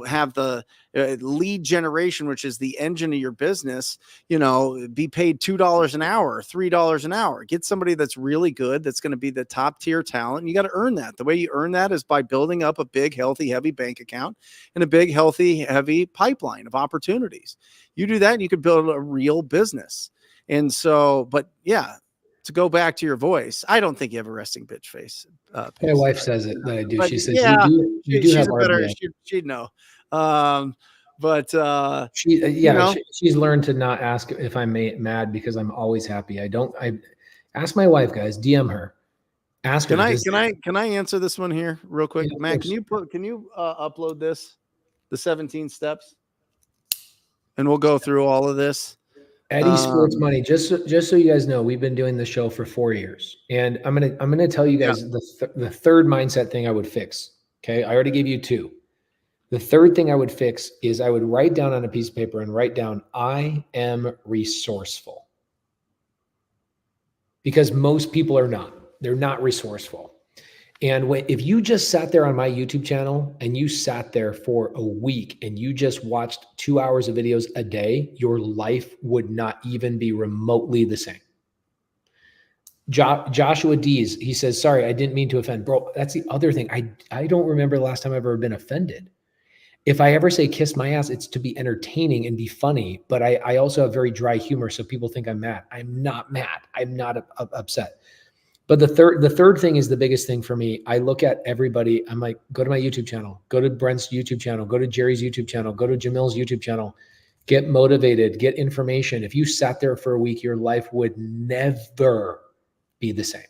have the lead generation, which is the engine of your business, be paid $2 an hour, $3 an hour. Get somebody that's really good, that's going to be the top tier talent. And you got to earn that. The way you earn that is by building up a big, healthy, heavy bank account and a big, healthy, heavy pipeline of opportunities. You do that and you could build a real business. And so, but yeah, to go back to your voice, I don't think you have a resting bitch face. My wife says it that I do. But she says, yeah, you do she's have a better, RBF. she'd know. She's learned to not ask if I'm mad because I'm always happy. I ask my wife, guys, DM her. Ask her. Can I answer this one here real quick? Yeah, Matt, can you upload the 17 steps? And we'll go through all of this. Eddie Sports Money, just so you guys know, we've been doing the show for 4 years, and I'm gonna tell you guys the third mindset thing I would fix. Okay, I already gave you 2. The third thing I would fix is I would write down on a piece of paper and write down, I am resourceful, because most people are not. They're not resourceful. And if you just sat there on my YouTube channel and you sat there for a week and you just watched 2 hours of videos a day, your life would not even be remotely the same. Joshua Dees, he says, sorry, I didn't mean to offend. Bro, that's the other thing. I don't remember the last time I've ever been offended. If I ever say kiss my ass, it's to be entertaining and be funny. But I also have very dry humor, so people think I'm mad. I'm not mad. I'm not upset. But the third thing is the biggest thing for me. I look at everybody. I'm like, go to my YouTube channel, go to Brent's YouTube channel, go to Jerry's YouTube channel, go to Jamil's YouTube channel, get motivated, get information. If you sat there for a week, your life would never be the same.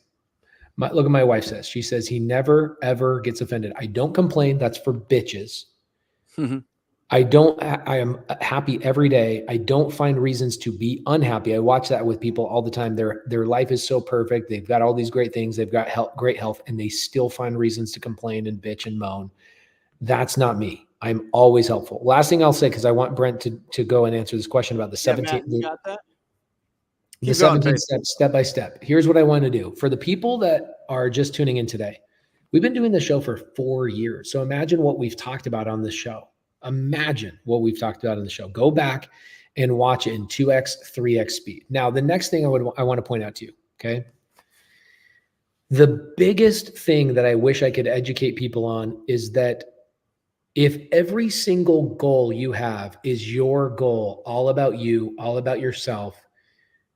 Look at my wife says. She says he never, ever gets offended. I don't complain. That's for bitches. Mm-hmm. I am happy every day. I don't find reasons to be unhappy. I watch that with people all the time. Their life is so perfect. They've got all these great things. They've got great health, and they still find reasons to complain and bitch and moan. That's not me. I'm always helpful. Last thing I'll say, because I want Brent to go and answer this question about the 17. Matt, you got that? The 17 steps, step by step. Here's what I want to do. For the people that are just tuning in today, we've been doing the show for 4 years. So imagine what we've talked about on this show. Imagine what we've talked about in the show. Go back and watch it in 2x, 3x speed. Now, the next thing I want to point out to you, okay? The biggest thing that I wish I could educate people on is that if every single goal you have is your goal, all about you, all about yourself,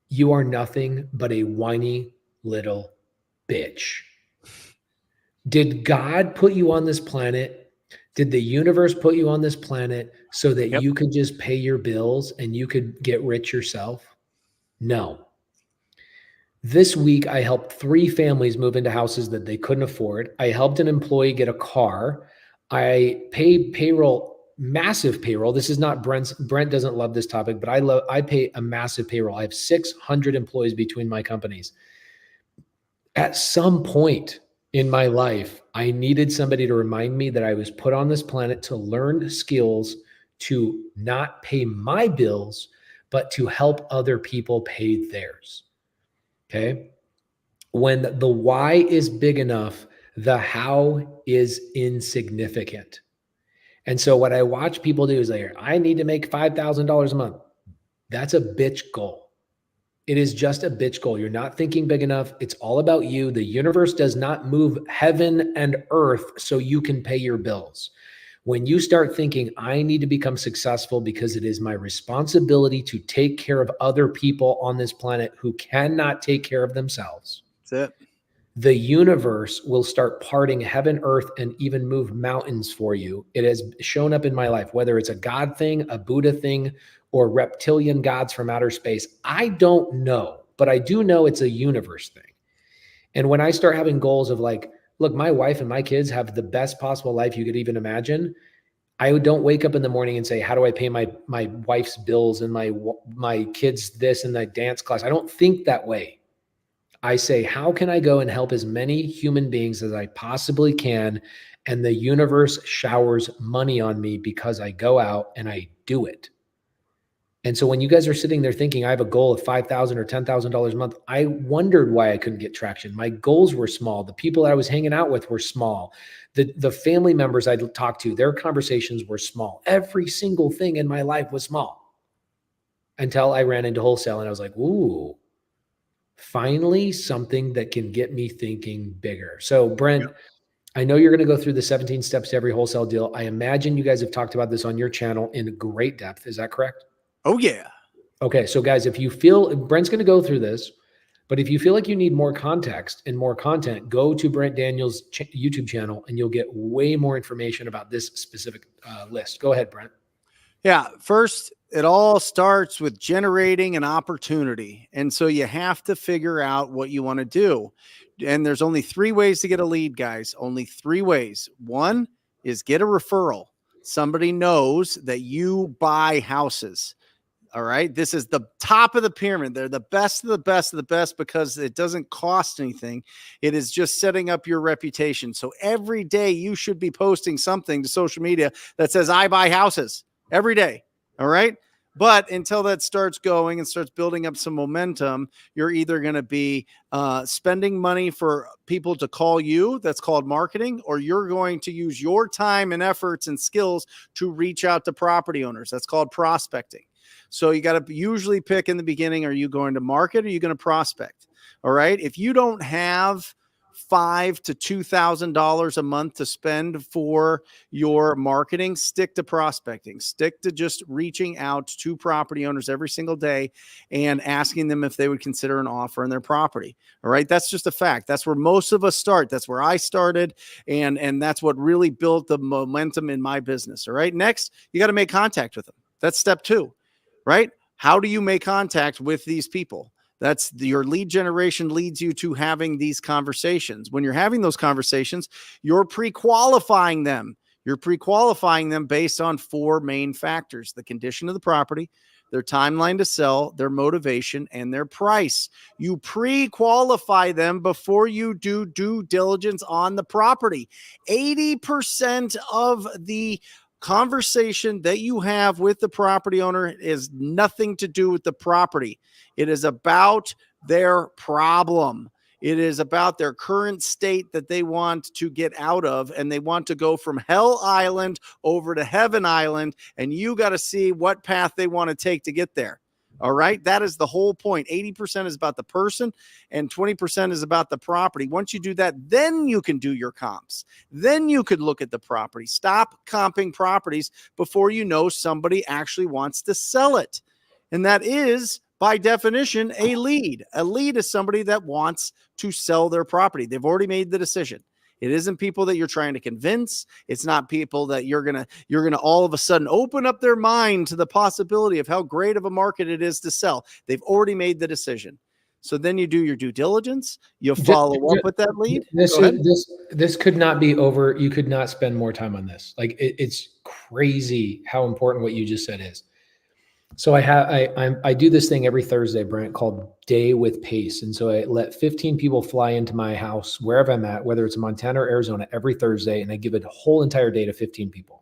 you are nothing but a whiny little bitch. Did God put you on this planet? Did the universe put you on this planet so that you could just pay your bills and you could get rich yourself? No. This week, I helped 3 families move into houses that they couldn't afford. I helped an employee get a car. I paid payroll, massive payroll. This is not Brent doesn't love this topic, but I pay a massive payroll. I have 600 employees between my companies. At some point in my life, I needed somebody to remind me that I was put on this planet to learn skills to not pay my bills, but to help other people pay theirs. Okay? When the why is big enough, the how is insignificant. And so what I watch people do is I need to make $5,000 a month. That's a bitch goal. It is just a bitch goal. You're not thinking big enough. It's all about you. The universe does not move heaven and earth so you can pay your bills. When you start thinking, I need to become successful because it is my responsibility to take care of other people on this planet who cannot take care of themselves. That's it. The universe will start parting heaven, earth, and even move mountains for you. It has shown up in my life, whether it's a God thing, a Buddha thing, or reptilian gods from outer space. I don't know, but I do know it's a universe thing. And when I start having goals of like, Look, my wife and my kids have the best possible life you could even imagine. I don't wake up in the morning and say, how do I pay my wife's bills and my kids this and that dance class? I don't think that way. I say, how can I go and help as many human beings as I possibly can? And the universe showers money on me because I go out and I do it. And so when you guys are sitting there thinking I have a goal of $5,000 or $10,000 a month, I wondered why I couldn't get traction. My goals were small. The people I was hanging out with were small. The family members I'd talked to, their conversations were small. Every single thing in my life was small until I ran into wholesale and I was like, ooh, finally something that can get me thinking bigger. So Brent, I know you're going to go through the 17 steps to every wholesale deal. I imagine you guys have talked about this on your channel in great depth. Is that correct? Oh, yeah. Okay. So guys, if you feel Brent's going to go through this, but if you feel like you need more context and more content, go to Brent Daniels' YouTube channel and you'll get way more information about this specific list. Go ahead, Brent. Yeah. First, it all starts with generating an opportunity. And so you have to figure out what you want to do. And there's only 3 ways to get a lead, guys. Only 3 ways. One is get a referral. Somebody knows that you buy houses. All right. This is the top of the pyramid. They're the best of the best of the best because it doesn't cost anything. It is just setting up your reputation. So every day you should be posting something to social media that says, I buy houses every day. All right. But until that starts going and starts building up some momentum, you're either going to be spending money for people to call you. That's called marketing, or you're going to use your time and efforts and skills to reach out to property owners. That's called prospecting. So you got to usually pick in the beginning, are you going to market or are you going to prospect? All right. If you don't have $5,000 to $2,000 a month to spend for your marketing, stick to prospecting, stick to just reaching out to property owners every single day and asking them if they would consider an offer on their property. All right. That's just a fact. That's where most of us start. That's where I started. And that's what really built the momentum in my business. All right. Next, you got to make contact with them. That's step 2. Right? How do you make contact with these people? That's your lead generation leads you to having these conversations. When you're having those conversations, you're pre-qualifying them. You're pre-qualifying them based on 4 main factors: the condition of the property, their timeline to sell, their motivation, and their price. You pre-qualify them before you do due diligence on the property. 80% of the conversation that you have with the property owner is nothing to do with the property. It is about their problem. It is about their current state that they want to get out of, and they want to go from Hell Island over to Heaven Island, and you got to see what path they want to take to get there. All right. That is the whole point. 80% is about the person and 20% is about the property. Once you do that, then you can do your comps. Then you could look at the property. Stop comping properties before you know somebody actually wants to sell it. And that is, by definition, a lead. A lead is somebody that wants to sell their property. They've already made the decision. It isn't people that you're trying to convince. It's not people that you're going to all of a sudden open up their mind to the possibility of how great of a market it is to sell. They've already made the decision. So then you do your due diligence. You follow up with that lead. This could not be over. You could not spend more time on this. Like it's crazy how important what you just said is. So I do this thing every Thursday, Brent, called Day with Pace. And so I let 15 people fly into my house, wherever I'm at, whether it's Montana or Arizona, every Thursday, and I give it a whole entire day to 15 people.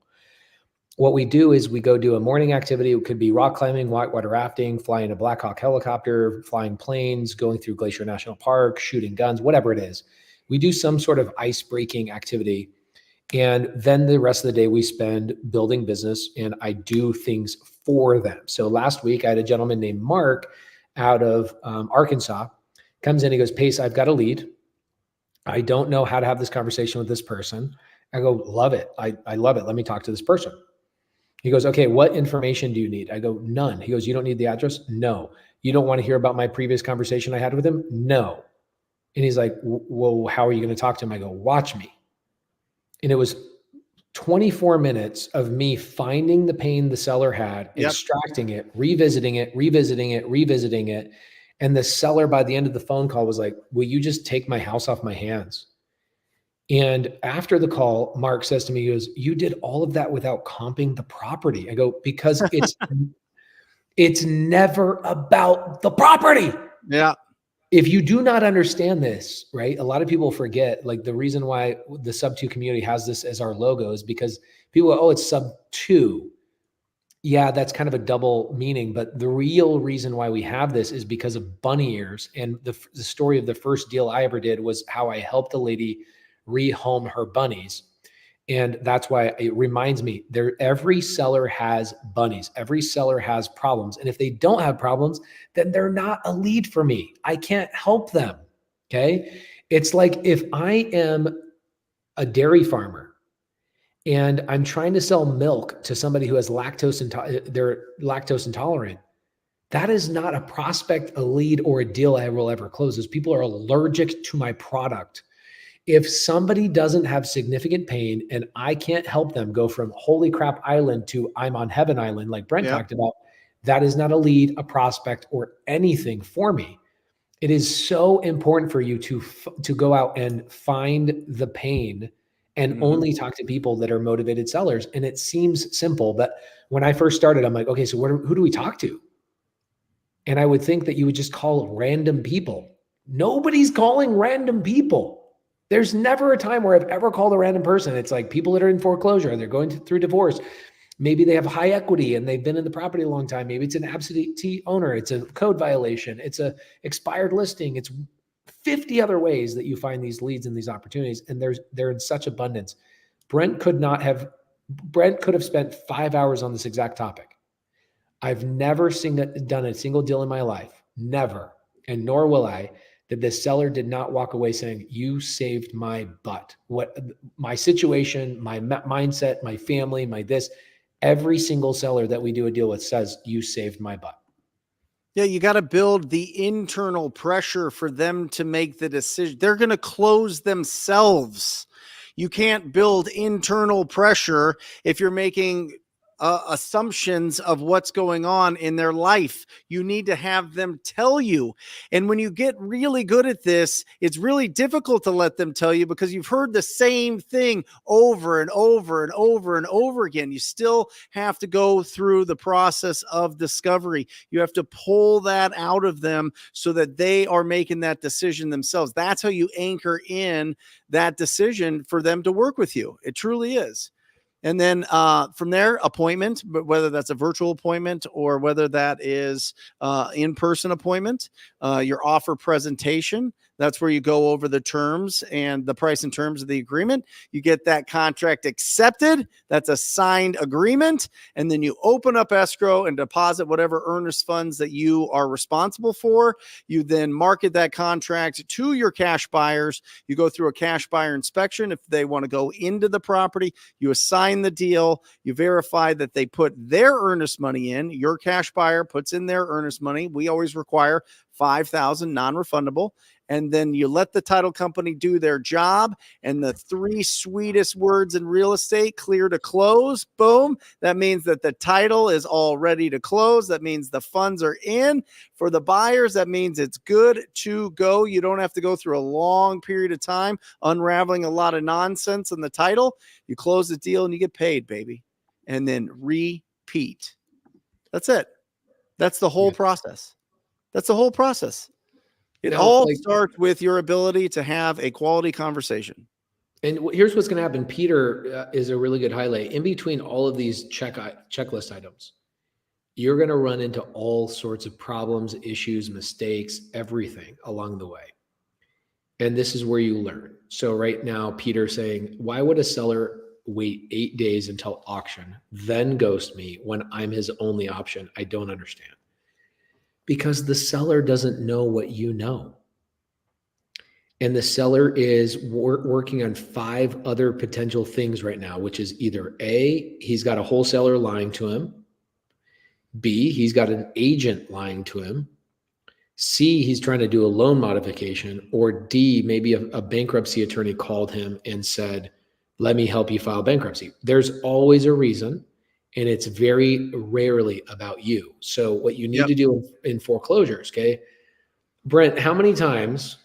What we do is we go do a morning activity. It could be rock climbing, whitewater rafting, flying a Black Hawk helicopter, flying planes, going through Glacier National Park, shooting guns, whatever it is. We do some sort of ice-breaking activity. And then the rest of the day we spend building business, and I do things for them. So last week I had a gentleman named Mark out of Arkansas comes in. He goes, Pace, I've got a lead. I don't know how to have this conversation with this person. I go, love it. I love it. Let me talk to this person. He goes, okay, what information do you need? I go, none. He goes, you don't need the address? No. You don't want to hear about my previous conversation I had with him? No. And he's like, well, how are you going to talk to him? I go, watch me. And it was 24 minutes of me finding the pain the seller had, extracting it, revisiting it. And the seller, by the end of the phone call, was like, will you just take my house off my hands? And after the call, Mark says to me, he goes, "You did all of that without comping the property." I go, "Because it's never about the property." Yeah. If you do not understand this, right? A lot of people forget, like, the reason why the subto community has this as our logo is because people go, "Oh, it's subto." Yeah, that's kind of a double meaning, but the real reason why we have this is because of bunny ears. And the story of the first deal I ever did was how I helped a lady rehome her bunnies. And that's why it reminds me, every seller has bunnies. Every seller has problems. And if they don't have problems, then they're not a lead for me. I can't help them. Okay. It's like if I am a dairy farmer and I'm trying to sell milk to somebody who has they're lactose intolerant, that is not a prospect, a lead, or a deal I will ever close. Those people are allergic to my product. If somebody doesn't have significant pain and I can't help them go from holy crap island to I'm on heaven island, like Brent talked about, that is not a lead, a prospect, or anything for me. It is so important for you to go out and find the pain and only talk to people that are motivated sellers. And it seems simple, but when I first started, I'm like, okay, so who do we talk to? And I would think that you would just call random people. Nobody's calling random people. There's never a time where I've ever called a random person. It's like people that are in foreclosure, they're going through divorce. Maybe they have high equity and they've been in the property a long time. Maybe it's an absentee owner. It's a code violation. It's a expired listing. It's 50 other ways that you find these leads and these opportunities. And they're in such abundance. Brent could have spent 5 hours on this exact topic. I've never done a single deal in my life, never, and nor will I, that the seller did not walk away saying, "You saved my butt." What my situation, my mindset, my family, my this, every single seller that we do a deal with says, "You saved my butt." Yeah, you got to build the internal pressure for them to make the decision. They're going to close themselves. You can't build internal pressure if you're making assumptions of what's going on in their life. You need to have them tell you. And when you get really good at this, it's really difficult to let them tell you because you've heard the same thing over and over and over and over again. You still have to go through the process of discovery. You have to pull that out of them so that they are making that decision themselves. That's how you anchor in that decision for them to work with you. It truly is. And then from there, appointment, but whether that's a virtual appointment or whether that is in-person appointment, your offer presentation, that's where you go over the terms and the price and terms of the agreement. You get that contract accepted. That's a signed agreement. And then you open up escrow and deposit whatever earnest funds that you are responsible for. You then market that contract to your cash buyers. You go through a cash buyer inspection. If they want to go into the property, you assign the deal. You verify that they put their earnest money in. Your cash buyer puts in their earnest money. We always require $5,000 non-refundable. And then you let the title company do their job. And the 3 sweetest words in real estate: clear to close. Boom. That means that the title is all ready to close. That means the funds are in. For the buyers, that means it's good to go. You don't have to go through a long period of time unraveling a lot of nonsense in the title. You close the deal and you get paid, baby. And then repeat. That's it. That's the whole process. That's the whole process. It all starts with your ability to have a quality conversation. And here's what's going to happen. Peter is a really good highlight. In between all of these checklist items, you're going to run into all sorts of problems, issues, mistakes, everything along the way. And this is where you learn. So right now, Peter's saying, why would a seller wait 8 days until auction, then ghost me when I'm his only option? I don't understand. Because the seller doesn't know what you know. And the seller is working on 5 other potential things right now, which is either A, he's got a wholesaler lying to him. B, he's got an agent lying to him. C, he's trying to do a loan modification. Or D, maybe a bankruptcy attorney called him and said, let me help you file bankruptcy. There's always a reason. And it's very rarely about you. So what you need to do in foreclosures, okay? Brent, how many times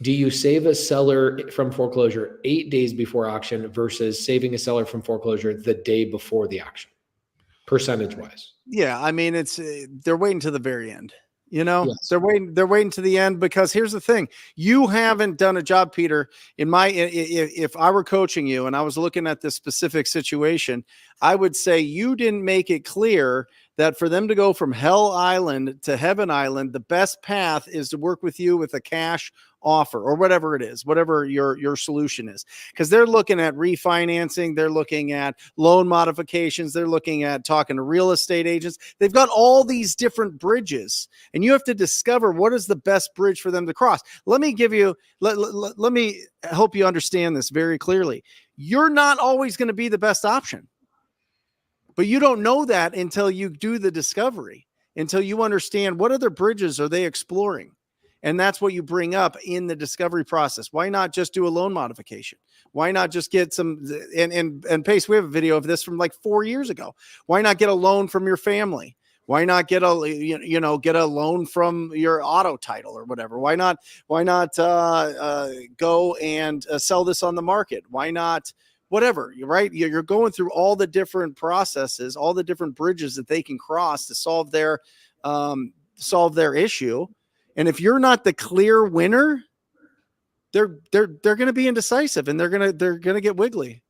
Do you save a seller from foreclosure 8 days before auction versus saving a seller from foreclosure the day before the auction, percentage wise? Yeah, I mean, it's they're waiting to the very end. You know, Yes. they're waiting to the end, because here's the thing. You haven't done a job, Peter. If I were coaching you and I was looking at this specific situation, I would say you didn't make it clear that for them to go from Hell Island to Heaven Island, the best path is to work with you with a cash offer or whatever it is, whatever your solution is. Because they're looking at refinancing, they're looking at loan modifications, they're looking at talking to real estate agents. They've got all these different bridges, and you have to discover what is the best bridge for them to cross. Let me give you, let me help you understand this very clearly. You're not always going to be the best option, but you don't know that until you do the discovery, until you understand what other bridges are they exploring. And that's what you bring up in the discovery process. Why not just do a loan modification? Why not just get some, and Pace, we have a video of this from like 4 years ago. Why not get a loan from your family? Why not get get a loan from your auto title or whatever? Why not go and sell this on the market? Why not whatever, right? You're going through all the different processes, all the different bridges that they can cross to solve their issue. And if you're not the clear winner, they're going to be indecisive, and they're going to get wiggly.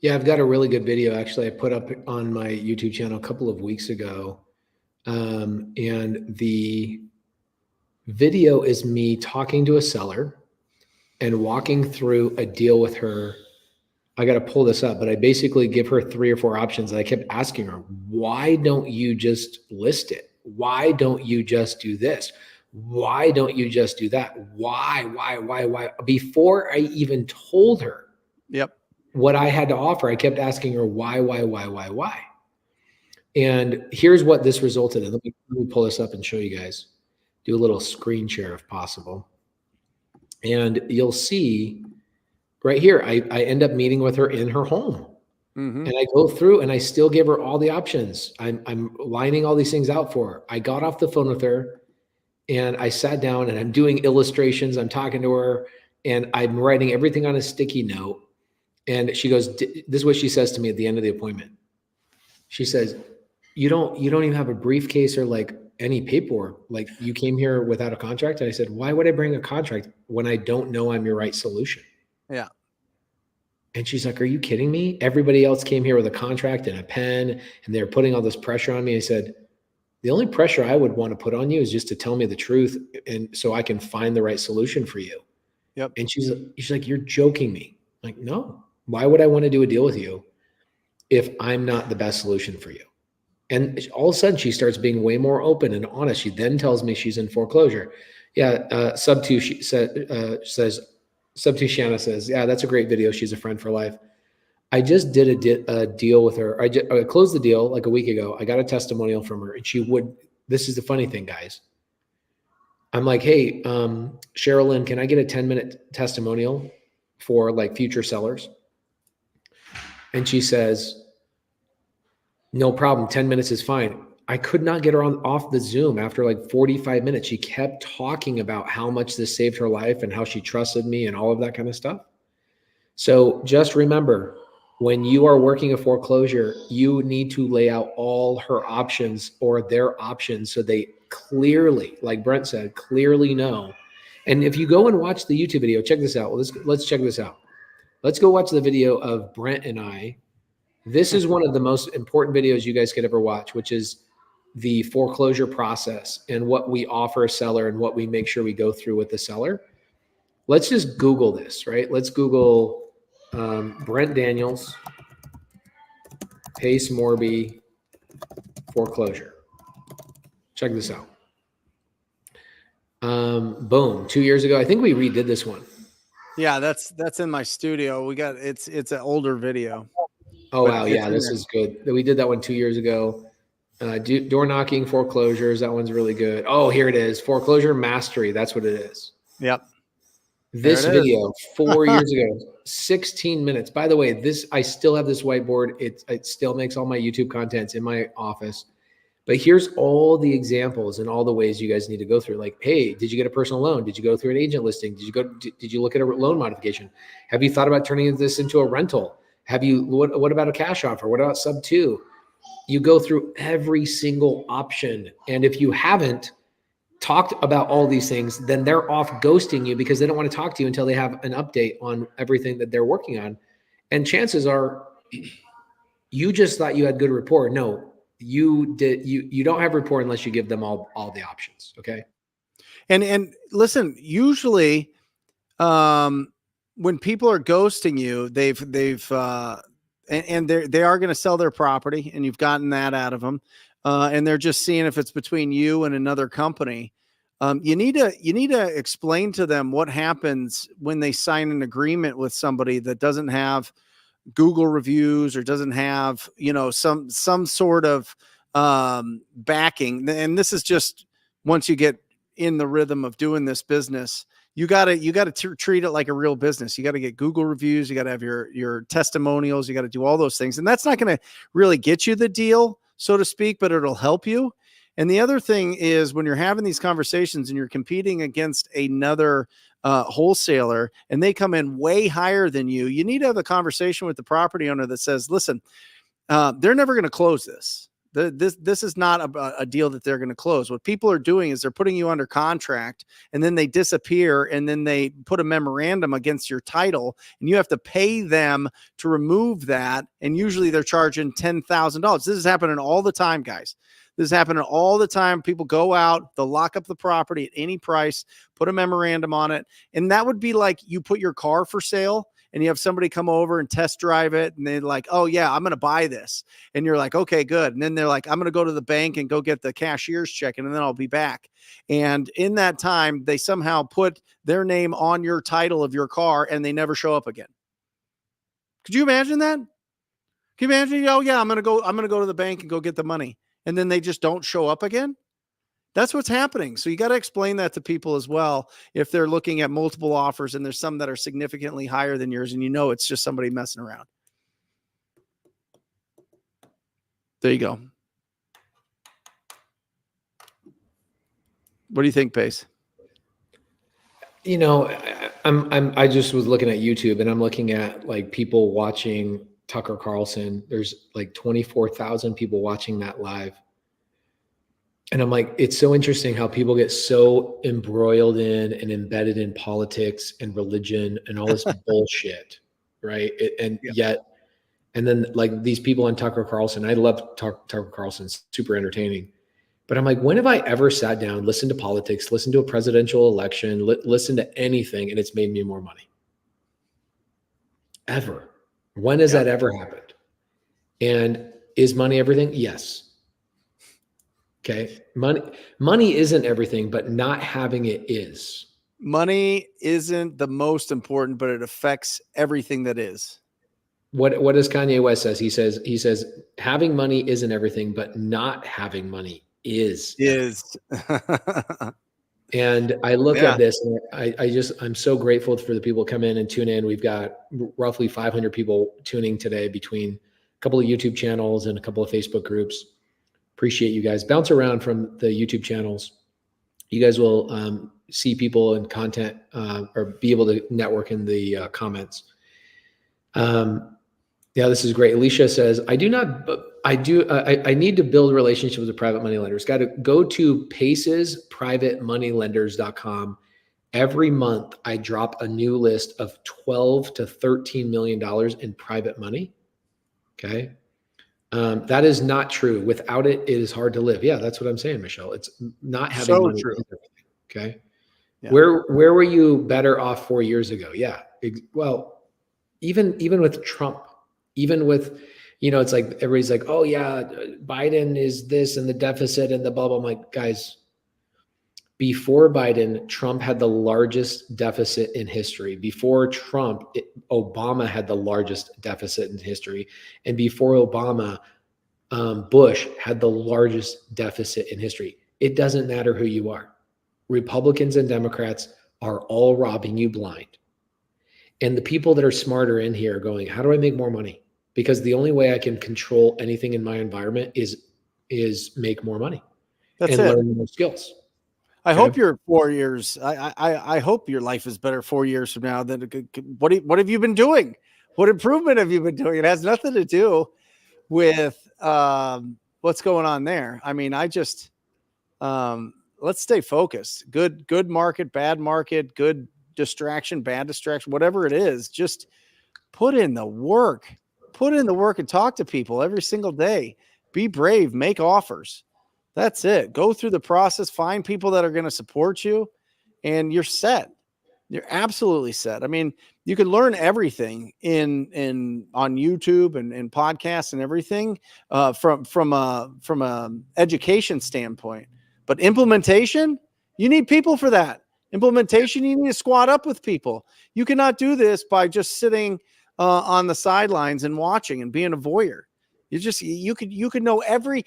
Yeah, I've got a really good video actually I put up on my YouTube channel a couple of weeks ago. And the video is me talking to a seller and walking through a deal with her. I got to pull this up, but I basically give her 3 or 4 options. And I kept asking her, why don't you just list it? Why don't you just do this? Why don't you just do that? Why? Before I even told her what I had to offer, I kept asking her, why? And here's what this resulted in. Let me pull this up and show you guys. Do a little screen share if possible. And you'll see right here, I end up meeting with her in her home. And I go through and I still give her all the options. I'm lining all these things out for her. I got off the phone with her and I sat down and I'm doing illustrations. I'm talking to her and I'm writing everything on a sticky note. And she goes, this is what she says to me at the end of the appointment. She says, you don't even have a briefcase or like any paperwork. Like, you came here without a contract. And I said, why would I bring a contract when I don't know I'm your right solution? Yeah. And she's like, are you kidding me? Everybody else came here with a contract and a pen, and they're putting all this pressure on me. I said, the only pressure I would want to put on you is just to tell me the truth, and so I can find the right solution for you. Yep. And she's like, you're joking me. I'm like, no, why would I want to do a deal with you if I'm not the best solution for you? And all of a sudden she starts being way more open and honest. She then tells me she's in foreclosure. Yeah. Subto says, Subto Shanna says, yeah, that's a great video. She's a friend for life. I just did a deal with her. I closed the deal like a week ago. I got a testimonial from her, and this is the funny thing, guys. I'm like, hey, Sherilyn, can I get a 10-minute testimonial for like future sellers? And she says, no problem. 10 minutes is fine. I could not get her off the Zoom after like 45 minutes. She kept talking about how much this saved her life and how she trusted me and all of that kind of stuff. So just remember, when you are working a foreclosure, you need to lay out all her options or their options so they clearly, like Brent said, clearly know. And if you go and watch the YouTube video, check this out. Let's check this out. Let's go watch the video of Brent and I. This is one of the most important videos you guys could ever watch, which is the foreclosure process and what we offer a seller and what we make sure we go through with the seller. Let's just Google this, right? Let's Google Brent Daniels, Pace Morby, foreclosure. Check this out. Boom, 2 years ago. I think we redid this one. Yeah, that's in my studio. We got it's an older video. Oh, wow. Yeah, this is good. We did that one 2 years ago. Door knocking, foreclosures. That one's really good. Oh, here it is. Foreclosure mastery. That's what it is. Yep. This video 4 years ago, 16 minutes. By the way, I still have this whiteboard. It still makes all my YouTube contents in my office. But here's all the examples and all the ways you guys need to go through. Like, hey, did you get a personal loan? Did you go through an agent listing? Did you look at a loan modification? Have you thought about turning this into a rental? What about a cash offer? What about subto? You go through every single option. And if you haven't talked about all these things, then they're off ghosting you because they don't want to talk to you until they have an update on everything that they're working on. And chances are you just thought you had good rapport. No, you don't have rapport unless you give them all the options. Okay. And listen, usually, when people are ghosting you, they are going to sell their property, and you've gotten that out of them. And they're just seeing if it's between you and another company. You need to explain to them what happens when they sign an agreement with somebody that doesn't have Google reviews or doesn't have, some sort of backing. And this is just once you get in the rhythm of doing this business, you got to treat it like a real business. You got to get Google reviews. You got to have your testimonials. You got to do all those things. And that's not going to really get you the deal, so to speak, but it'll help you. And the other thing is when you're having these conversations and you're competing against another wholesaler and they come in way higher than you, you need to have a conversation with the property owner that says, listen, they're never going to close this. This is not a deal that they're going to close. What people are doing is they're putting you under contract and then they disappear and then they put a memorandum against your title and you have to pay them to remove that. And usually they're charging $10,000. This is happening all the time, guys. This is happening all the time. People go out, they'll lock up the property at any price, put a memorandum on it. And that would be like you put your car for sale and you have somebody come over and test drive it. And they're like, oh yeah, I'm going to buy this. And you're like, okay, good. And then they're like, I'm going to go to the bank and go get the cashier's check. And then I'll be back. And in that time, they somehow put their name on your title of your car and they never show up again. Could you imagine that? Can you imagine? Oh yeah, I'm going to go to the bank and go get the money. And then they just don't show up again. That's what's happening. So you got to explain that to people as well. If they're looking at multiple offers and there's some that are significantly higher than yours and it's just somebody messing around. There you go. What do you think, Pace? I just was looking at YouTube and I'm looking at like people watching Tucker Carlson. There's like 24,000 people watching that live. And I'm like, it's so interesting how people get so embroiled in and embedded in politics and religion and all this bullshit. Right. And then like these people on Tucker Carlson, I love Tucker Carlson, super entertaining. But I'm like, when have I ever sat down, listened to politics, listened to a presidential election, listened to anything, and it's made me more money? Ever. When has that ever happened? And is money everything? Yes. Okay. Money isn't everything, but not having it is. Money isn't the most important, but it affects everything that is. What does Kanye West says? He says having money isn't everything, but not having money is. And I look at this and I'm so grateful for the people who come in and tune in. We've got roughly 500 people tuning today between a couple of YouTube channels and a couple of Facebook groups. Appreciate you guys. Bounce around from the YouTube channels. You guys will see people and content or be able to network in the comments. This is great. Alicia says, I need to build relationships with private money lenders. Got to go to pacesprivatemoneylenders.com. Every month I drop a new list of $12 to $13 million in private money. Okay. That is not true. Without it, it is hard to live. Yeah, that's what I'm saying, Michelle. It's not having so money. True. Okay. Yeah. Where were you better off 4 years ago? Yeah. Well, even with Trump, even with, it's like, everybody's like, oh yeah, Biden is this and the deficit and the blah, blah. I'm like, guys, before Biden, Trump had the largest deficit in history. Before Trump, Obama had the largest deficit in history. And before Obama, Bush had the largest deficit in history. It doesn't matter who you are. Republicans and Democrats are all robbing you blind. And the people that are smarter in here are going, how do I make more money? Because the only way I can control anything in my environment is is make more money That's and it. learn more skills. I Okay. hope you're 4 years. I hope your life is better 4 years from now. What have you been doing? What improvement have you been doing? It has nothing to do with what's going on there. I mean, let's stay focused. Good market, bad market, good distraction, bad distraction, whatever it is. Just put in the work. Put in the work and talk to people every single day. Be brave. Make offers. That's it. Go through the process, find people that are going to support you, and you're set. You're absolutely set. I mean, you can learn everything on YouTube and podcasts and everything from a education standpoint. But implementation, you need people for that. Implementation, you need to squat up with people. You cannot do this by just sitting on the sidelines and watching and being a voyeur. You could know every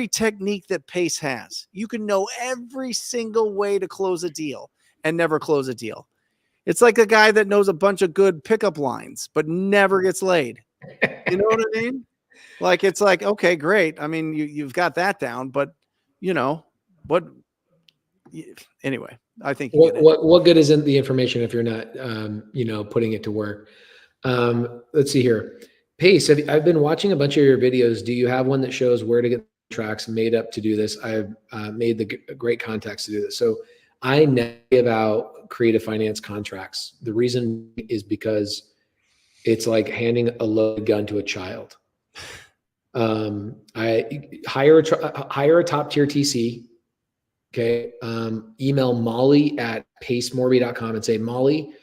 technique that Pace has. You can know every single way to close a deal and never close a deal. It's like a guy that knows a bunch of good pickup lines but never gets laid. You know what I mean? Like, it's like, okay, great. I mean, you've got that down, but anyway, I think what good isn't the information if you're not putting it to work? Let's see here. Pace, I've been watching a bunch of your videos. Do you have one that shows where to get contracts made up to do this? I've made the great contacts to do this. So I never give out creative finance contracts. The reason is because it's like handing a loaded gun to a child. I hire a top tier TC. Okay. Email Molly at pacemorby.com and say, Molly,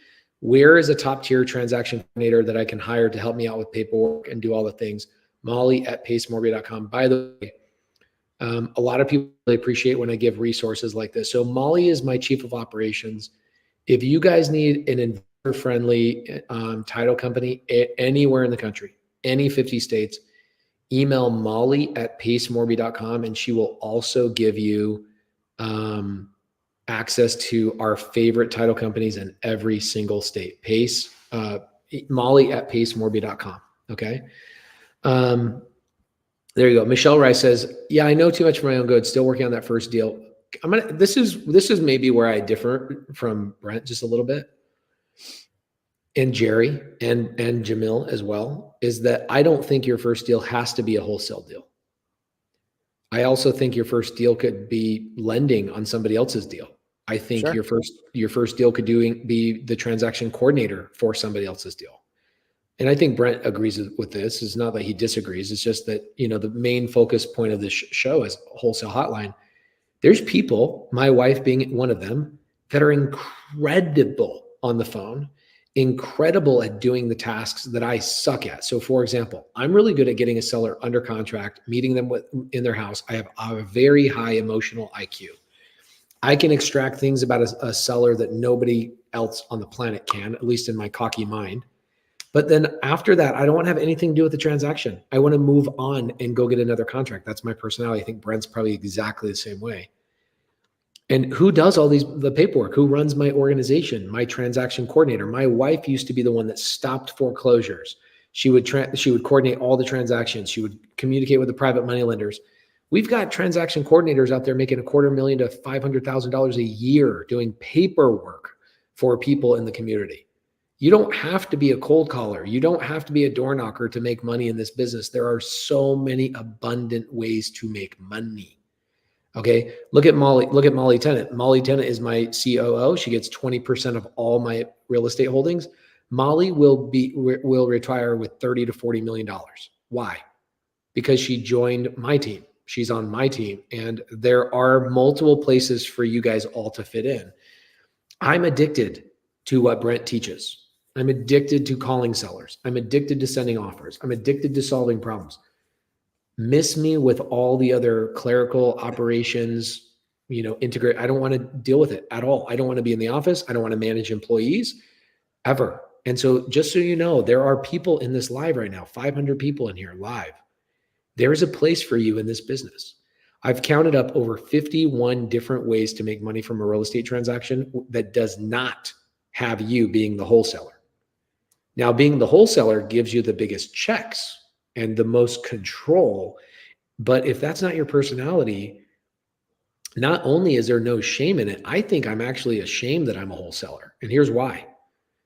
where is a top tier transaction coordinator that I can hire to help me out with paperwork and do all the things? Molly at pacemorby.com. By the way, a lot of people really appreciate when I give resources like this. So Molly is my chief of operations. If you guys need an investor friendly title company anywhere in the country, any 50 states, email Molly at pacemorby.com and she will also give you access to our favorite title companies in every single state. Molly at pacemorby.com. Okay. There you go. Michelle Rice says, yeah, I know too much for my own good. Still working on that first deal. This is maybe where I differ from Brent just a little bit, and Jerry and Jamil as well, is that I don't think your first deal has to be a wholesale deal. I also think your first deal could be lending on somebody else's deal. I think your first deal could be the transaction coordinator for somebody else's deal. And I think Brent agrees with this. It's not that he disagrees. It's just that, the main focus point of this show is Wholesale Hotline. There's people, my wife being one of them, that are incredible on the phone, incredible at doing the tasks that I suck at. So for example, I'm really good at getting a seller under contract, meeting them in their house. I have a very high emotional IQ. I can extract things about a seller that nobody else on the planet can, at least in my cocky mind. But then after that, I don't want to have anything to do with the transaction. I want to move on and go get another contract. That's my personality. I think Brent's probably exactly the same way. And who does the paperwork? Who runs my organization? My transaction coordinator. My wife used to be the one that stopped foreclosures. She would coordinate all the transactions. She would communicate with the private money lenders. We've got transaction coordinators out there making $250,000 to $500,000 a year doing paperwork for people in the community. You don't have to be a cold caller. You don't have to be a door knocker to make money in this business. There are so many abundant ways to make money. Okay. Look at Molly Tennant. Molly Tennant is my COO. She gets 20% of all my real estate holdings. Molly will retire with $30 to $40 million. Why? Because she joined my team. She's on my team, and there are multiple places for you guys all to fit in. I'm addicted to what Brent teaches. I'm addicted to calling sellers. I'm addicted to sending offers. I'm addicted to solving problems. Miss me with all the other clerical operations, integrate. I don't want to deal with it at all. I don't want to be in the office. I don't want to manage employees ever. And so just so you know, there are people in this live right now, 500 people in here live. There is a place for you in this business. I've counted up over 51 different ways to make money from a real estate transaction that does not have you being the wholesaler. Now, being the wholesaler gives you the biggest checks and the most control, But if that's not your personality, not only is there no shame in it, I think I'm actually ashamed that I'm a wholesaler. And here's why.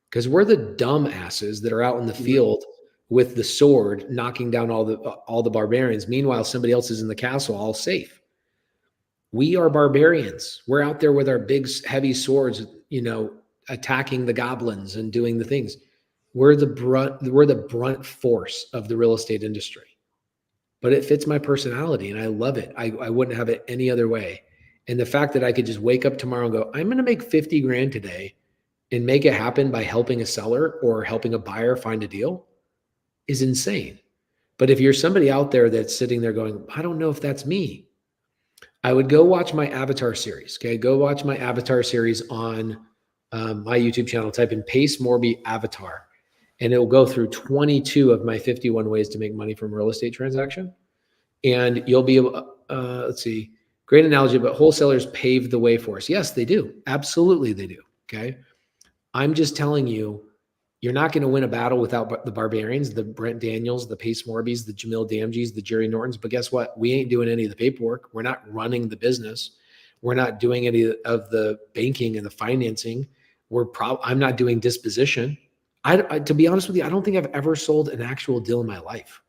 Because we're the dumb asses that are out in the field with the sword knocking down all the barbarians. Meanwhile, somebody else is in the castle all safe. We are barbarians. We're out there with our big, heavy swords, attacking the goblins and doing the things. We're the brunt force of the real estate industry. But it fits my personality and I love it. I wouldn't have it any other way. And the fact that I could just wake up tomorrow and go, I'm going to make 50 grand today and make it happen by helping a seller or helping a buyer find a deal is insane. But if you're somebody out there that's sitting there going, I don't know if that's me, I would go watch my Avatar series. Okay. Go watch my Avatar series on my YouTube channel. Type in Pace Morby Avatar, and it will go through 22 of my 51 ways to make money from a real estate transaction. And you'll be able, let's see, great analogy, but wholesalers pave the way for us. Yes, they do. Absolutely, they do. Okay. I'm just telling you, you're not going to win a battle without the barbarians, the Brent Daniels, the Pace Morbys, the Jamil Damjis, the Jerry Nortons. But guess what? We ain't doing any of the paperwork. We're not running the business. We're not doing any of the banking and the financing. I'm not doing disposition. To be honest with you, I don't think I've ever sold an actual deal in my life.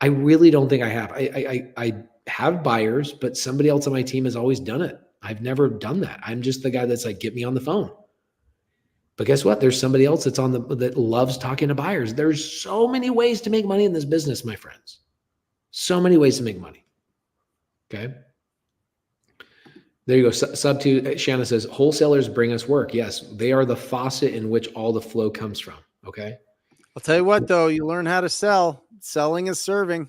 I really don't think I have. I have buyers, but somebody else on my team has always done it. I've never done that. I'm just the guy that's like, get me on the phone. But guess what? There's somebody else that loves talking to buyers. There's so many ways to make money in this business, my friends. So many ways to make money. Okay. There you go. Subto, Shanna says, wholesalers bring us work. Yes, they are the faucet in which all the flow comes from. Okay. I'll tell you what, though, you learn how to sell. Selling is serving.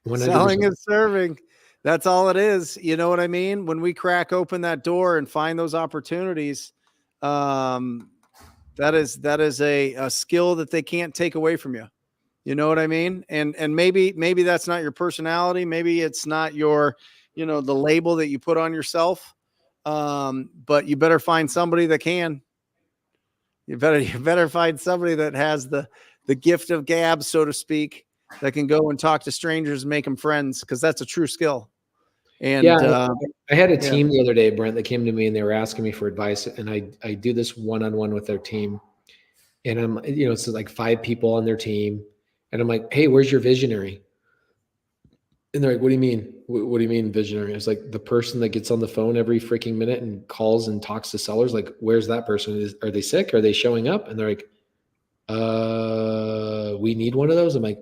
100%. Selling is serving. That's all it is. You know what I mean? When we crack open that door and find those opportunities, that is a skill that they can't take away from you. You know what I mean? And maybe that's not your personality. Maybe it's not your, the label that you put on yourself. But you better find somebody that can. You better find somebody that has the gift of gab, so to speak, that can go and talk to strangers and make them friends, because that's a true skill. And yeah, I had a team the other day, Brent, that came to me and they were asking me for advice, and I do this one-on-one with their team, and I'm, it's like 5 people on their team, and I'm like, hey, where's your visionary? And they're like, what do you mean? What do you mean visionary? It's like the person that gets on the phone every freaking minute and calls and talks to sellers. Like, where's that person? Are they sick? Are they showing up? And they're like, we need one of those. I'm like,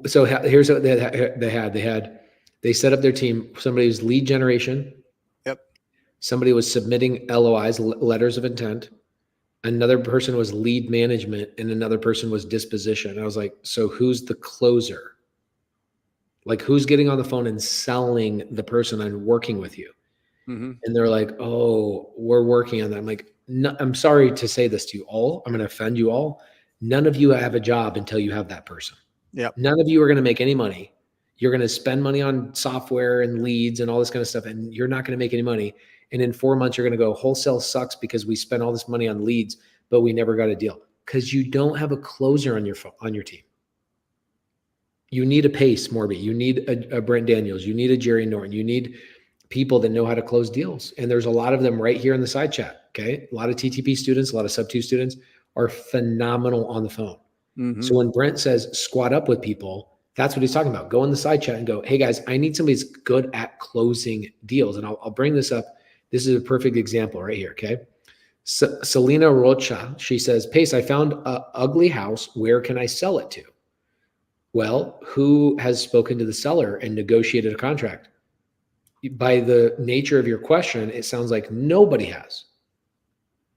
so here's what they set up their team. Somebody was lead generation. Yep. Somebody was submitting LOIs, letters of intent. Another person was lead management, and another person was disposition. And I was like, so who's the closer? Like, who's getting on the phone and selling the person I'm working with you? Mm-hmm. And they're like, oh, we're working on that. I'm like, no, I'm sorry to say this to you all. I'm going to offend you all. None of you have a job until you have that person. Yep. None of you are going to make any money. You're going to spend money on software and leads and all this kind of stuff, and you're not going to make any money. And in 4 months, you're going to go, wholesale sucks because we spent all this money on leads, but we never got a deal, because you don't have a closer on your team. You need a Pace Morby. You need a Brent Daniels. You need a Jerry Norton. You need people that know how to close deals. And there's a lot of them right here in the side chat. Okay. A lot of TTP students, a lot of sub-2 students are phenomenal on the phone. Mm-hmm. So when Brent says squat up with people, that's what he's talking about. Go in the side chat and go, hey guys, I need somebody who's good at closing deals. And I'll bring this up. This is a perfect example right here. Okay. Selena Rocha, she says, Pace, I found an ugly house. Where can I sell it to? Well, who has spoken to the seller and negotiated a contract? By the nature of your question, it sounds like nobody has.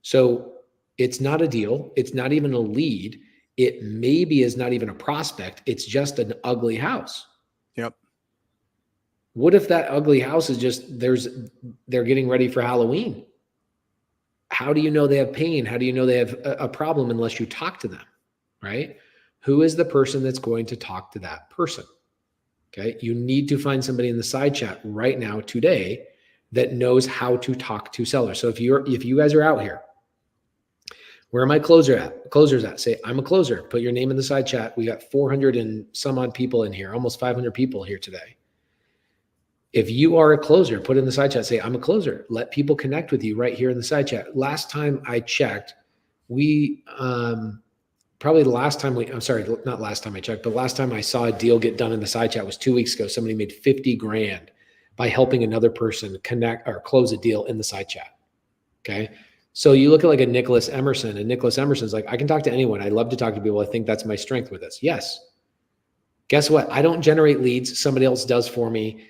So it's not a deal. It's not even a lead. It maybe is not even a prospect. It's just an ugly house. Yep. What if that ugly house is just, they're getting ready for Halloween? How do you know they have pain? How do you know they have a problem unless you talk to them, right? Who is the person that's going to talk to that person? Okay. You need to find somebody in the side chat right now today that knows how to talk to sellers. So if you guys are out here Where are my closers at? Say, I'm a closer. Put your name in the side chat. We got 400 and some odd people in here, almost 500 people here today. If you are a closer, put in the side chat, say, I'm a closer. Let people connect with you right here in the side chat. Last time I checked, probably the last time I'm sorry, not last time I checked, but last time I saw a deal get done in the side chat was 2 weeks ago. Somebody made 50 grand by helping another person connect or close a deal in the side chat. Okay. So you look at like a Nicholas Emerson, and Nicholas Emerson's like, I can talk to anyone. I love to talk to people. I think that's my strength with this. Yes. Guess what? I don't generate leads. Somebody else does for me.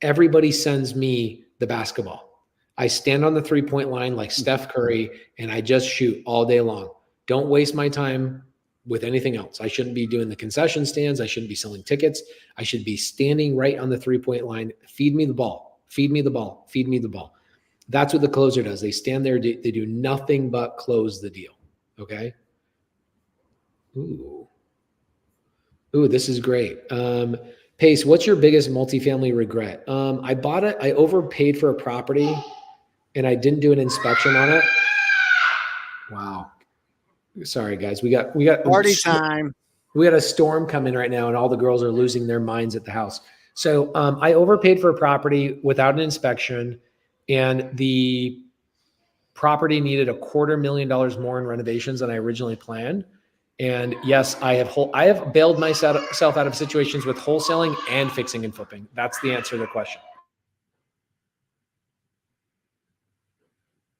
Everybody sends me the basketball. I stand on the 3-point line like Steph Curry, and I just shoot all day long. Don't waste my time with anything else. I shouldn't be doing the concession stands. I shouldn't be selling tickets. I should be standing right on the 3-point line. Feed me the ball. Feed me the ball. Feed me the ball. That's what the closer does. They stand there. They do nothing but close the deal. Okay. Ooh, this is great. Pace, what's your biggest multifamily regret? I bought it. I overpaid for a property and I didn't do an inspection on it. Wow. Sorry, guys. We got Party time. We got a storm coming right now and all the girls are losing their minds at the house. So I overpaid for a property without an inspection, and the property needed $250,000 more in renovations than I originally planned. And yes, I have bailed myself out of situations with wholesaling and fixing and flipping. That's the answer to the question.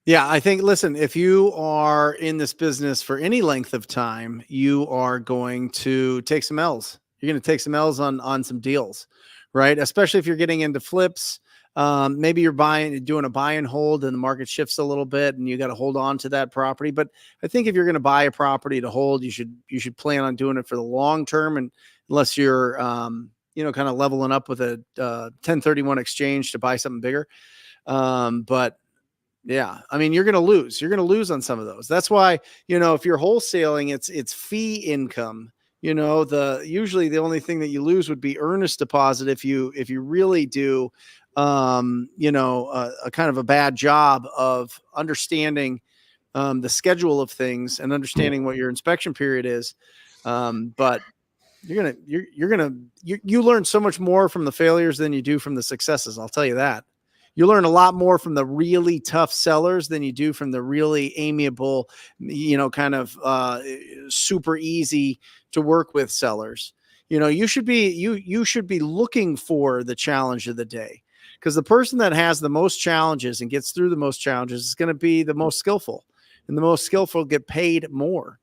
Yeah, I think, listen, if you are in this business for any length of time, you are going to take some L's. You're going to take some L's on some deals, right? Especially if you're getting into flips. Maybe you're doing a buy and hold and the market shifts a little bit and you got to hold on to that property. But I think if you're going to buy a property to hold, you should plan on doing it for the long term. And unless you're, kind of leveling up with a 1031 exchange to buy something bigger. But yeah, I mean, you're going to lose. You're going to lose on some of those. That's why, if you're wholesaling, it's fee income. Usually the only thing that you lose would be earnest deposit if you really do a kind of a bad job of understanding the schedule of things and understanding what your inspection period is. But you learn so much more from the failures than you do from the successes. I'll tell you that. You learn a lot more from the really tough sellers than you do from the really amiable, super easy to work with sellers. You should be looking for the challenge of the day, because the person that has the most challenges and gets through the most challenges is going to be the most skillful, and the most skillful get paid more.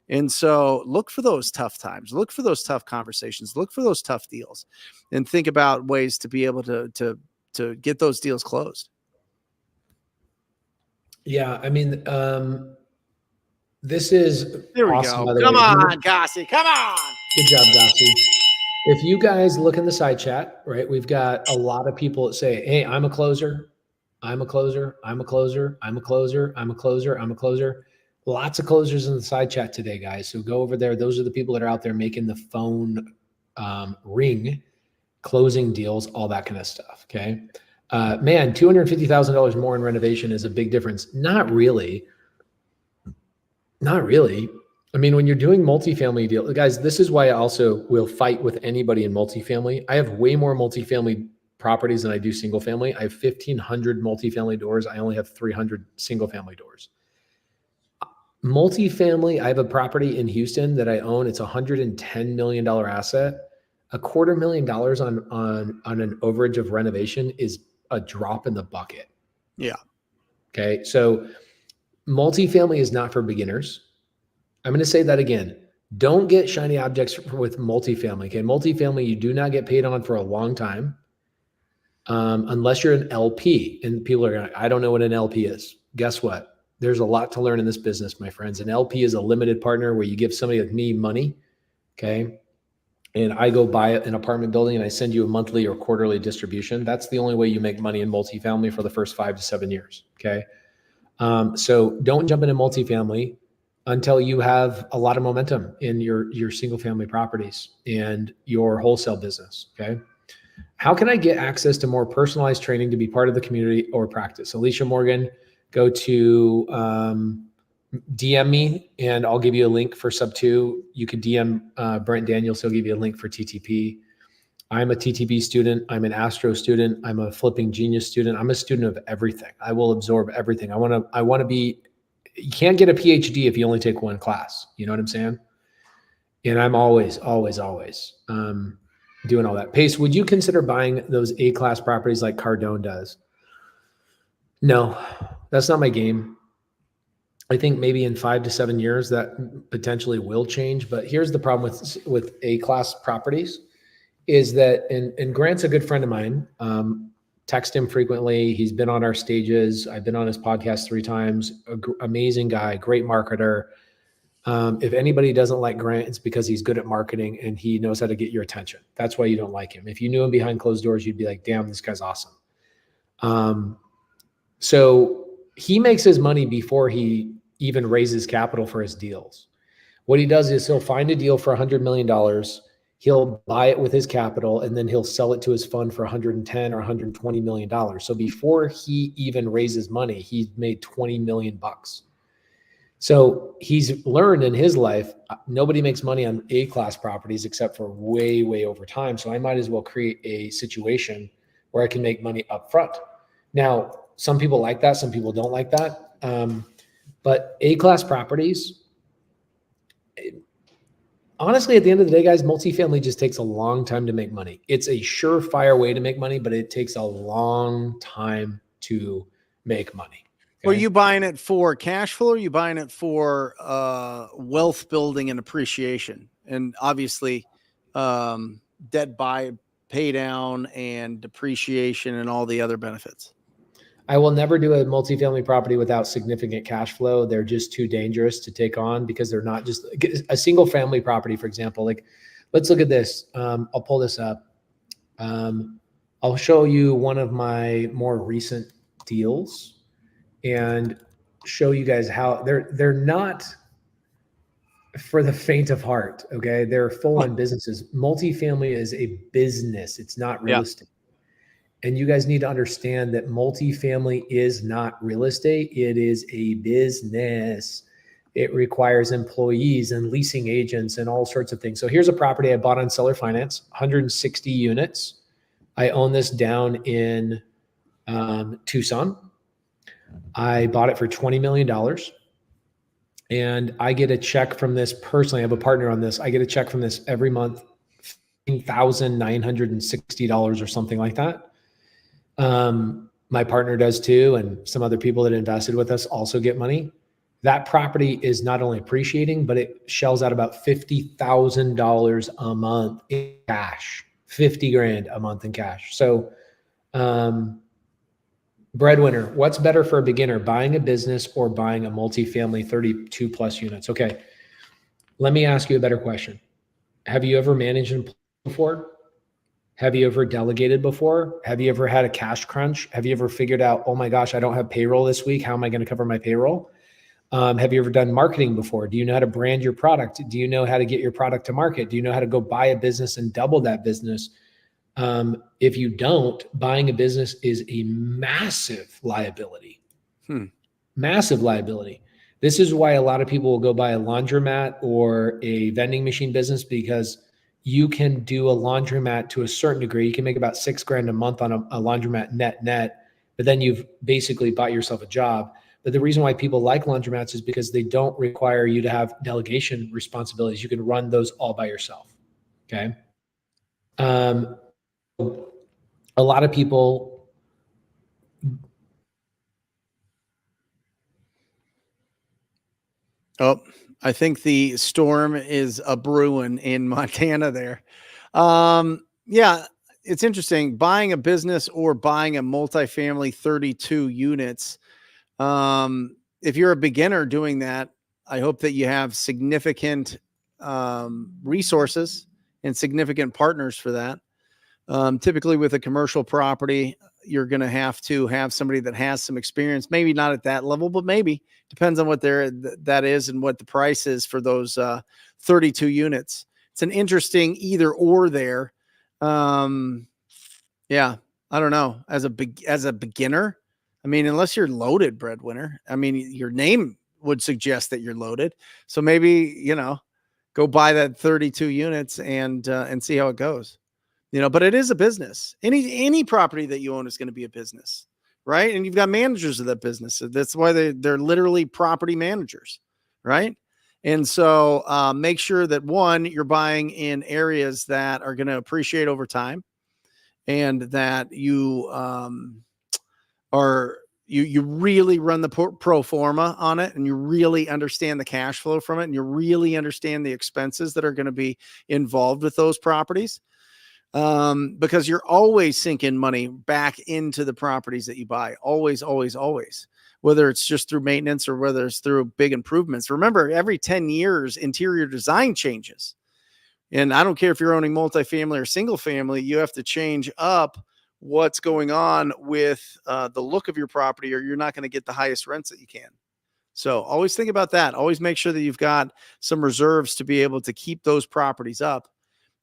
And so look for those tough times, look for those tough conversations, look for those tough deals, and think about ways to be able to get those deals closed. Yeah. I mean, this is there we awesome, go. Come on, Gossy. Come on. Good job, Gossy. If you guys look in the side chat, right, we've got a lot of people that say, hey, I'm a closer. I'm a closer. I'm a closer. I'm a closer. I'm a closer. I'm a closer. Lots of closers in the side chat today, guys. So go over there. Those are the people that are out there making the phone ring, closing deals, all that kind of stuff. Okay. Man, $250,000 more in renovation is a big difference. Not really. Not really. I mean, when you're doing multifamily deal, guys, this is why I also will fight with anybody in multifamily. I have way more multifamily properties than I do single family. I have 1,500 multifamily doors. I only have 300 single family doors. Multifamily, I have a property in Houston that I own. It's a $110 million asset. $250,000 on an overage of renovation is a drop in the bucket. Yeah. Okay. So multifamily is not for beginners. I'm going to say that again. Don't get shiny objects with multifamily. Okay. Multifamily, you do not get paid on for a long time. Unless you're an LP, and people are going, I don't know what an LP is. Guess what? There's a lot to learn in this business, my friends. An LP is a limited partner where you give somebody like me money. Okay. And I go buy an apartment building and I send you a monthly or quarterly distribution. That's the only way you make money in multifamily for the first 5 to 7 years. Okay. So don't jump into multifamily until you have a lot of momentum in your single family properties and your wholesale business. Okay. How can I get access to more personalized training to be part of the community or practice? Alicia Morgan, go to DM me and I'll give you a link for subto. You could DM Brent Daniels. He'll give you a link for TTP. I'm a TTP student. I'm an Astro student. I'm a Flipping Genius student. I'm a student of everything. I will absorb everything. I want to be, you can't get a PhD if you only take one class. You know what I'm saying? And I'm always doing all that. Pace, would you consider buying those A-class properties like Cardone does? No, that's not my game. I think maybe in 5 to 7 years that potentially will change. But here's the problem with A-class properties is that, and Grant's a good friend of mine. Text him frequently. He's been on our stages. I've been on his podcast 3 times. Amazing guy, great marketer. If anybody doesn't like Grant, it's because he's good at marketing and he knows how to get your attention. That's why you don't like him. If you knew him behind closed doors, you'd be like, damn, this guy's awesome. So he makes his money before he even raises capital for his deals. What he does is he'll find a deal for $100 million. He'll buy it with his capital and then he'll sell it to his fund for 110 or $120 million. So before he even raises money, he's made 20 million bucks. So he's learned in his life, nobody makes money on A-class properties except for way, way over time. So I might as well create a situation where I can make money up front. Now, some people like that. Some people don't like that. But A-class properties, honestly, at the end of the day, guys, multifamily just takes a long time to make money. It's a surefire way to make money, but it takes a long time to make money. Okay? Are you buying it for cash flow? Or are you buying it for wealth building and appreciation? And obviously, debt pay down and depreciation and all the other benefits. I will never do a multifamily property without significant cash flow. They're just too dangerous to take on because they're not just a single family property. For example, like let's look at this. I'll pull this up. I'll show you one of my more recent deals and show you guys how they're not for the faint of heart. Okay. They're full on businesses. Multifamily is a business. It's not real estate. And you guys need to understand that multifamily is not real estate. It is a business. It requires employees and leasing agents and all sorts of things. So here's a property I bought on seller finance, 160 units. I own this down in Tucson. I bought it for $20 million. And I get a check from this personally. I have a partner on this. I get a check from this every month, $1,960 or something like that. My partner does too, and some other people that invested with us also get money. That property is not only appreciating, but it shells out about $50,000 a month in cash, 50 grand a month in cash. So, breadwinner, what's better for a beginner, buying a business or buying a multifamily 32 plus units? Okay. Let me ask you a better question. Have you ever managed before? Have you ever delegated before? Have you ever had a cash crunch? Have you ever figured out, oh my gosh, I don't have payroll this week. How am I going to cover my payroll? Have you ever done marketing before? Do you know how to brand your product? Do you know how to get your product to market? Do you know how to go buy a business and double that business? If you don't, buying a business is a massive liability. Massive liability. This is why a lot of people will go buy a laundromat or a vending machine business, because you can do a laundromat to a certain degree. You can make about $6 grand a month on a laundromat net, but then you've basically bought yourself a job. But the reason why people like laundromats is because they don't require you to have delegation responsibilities. You can run those all by yourself. Okay. A lot of people. Oh, I think the storm is a brewing in Montana there. Yeah, it's interesting. Buying a business or buying a multifamily 32 units. If you're a beginner doing that, I hope that you have significant resources and significant partners for that. Typically with a commercial property, you're going to have somebody that has some experience, maybe not at that level, but maybe depends on what that is and what the price is for those 32 units. It's an interesting either or there. Yeah, I don't know. As a beginner, I mean, unless you're loaded breadwinner, I mean, your name would suggest that you're loaded. So maybe, go buy that 32 units and see how it goes. But it is a business. Any property that you own is going to be a business, right? And you've got managers of that business. So that's why they're literally property managers, right? And so make sure that one, you're buying in areas that are going to appreciate over time, and that you you really run the pro forma on it, and you really understand the cash flow from it, and you really understand the expenses that are going to be involved with those properties. Because you're always sinking money back into the properties that you buy. Always, always, always. Whether it's just through maintenance or whether it's through big improvements. Remember, every 10 years, interior design changes. And I don't care if you're owning multifamily or single family, you have to change up what's going on with the look of your property, or you're not going to get the highest rents that you can. So always think about that. Always make sure that you've got some reserves to be able to keep those properties up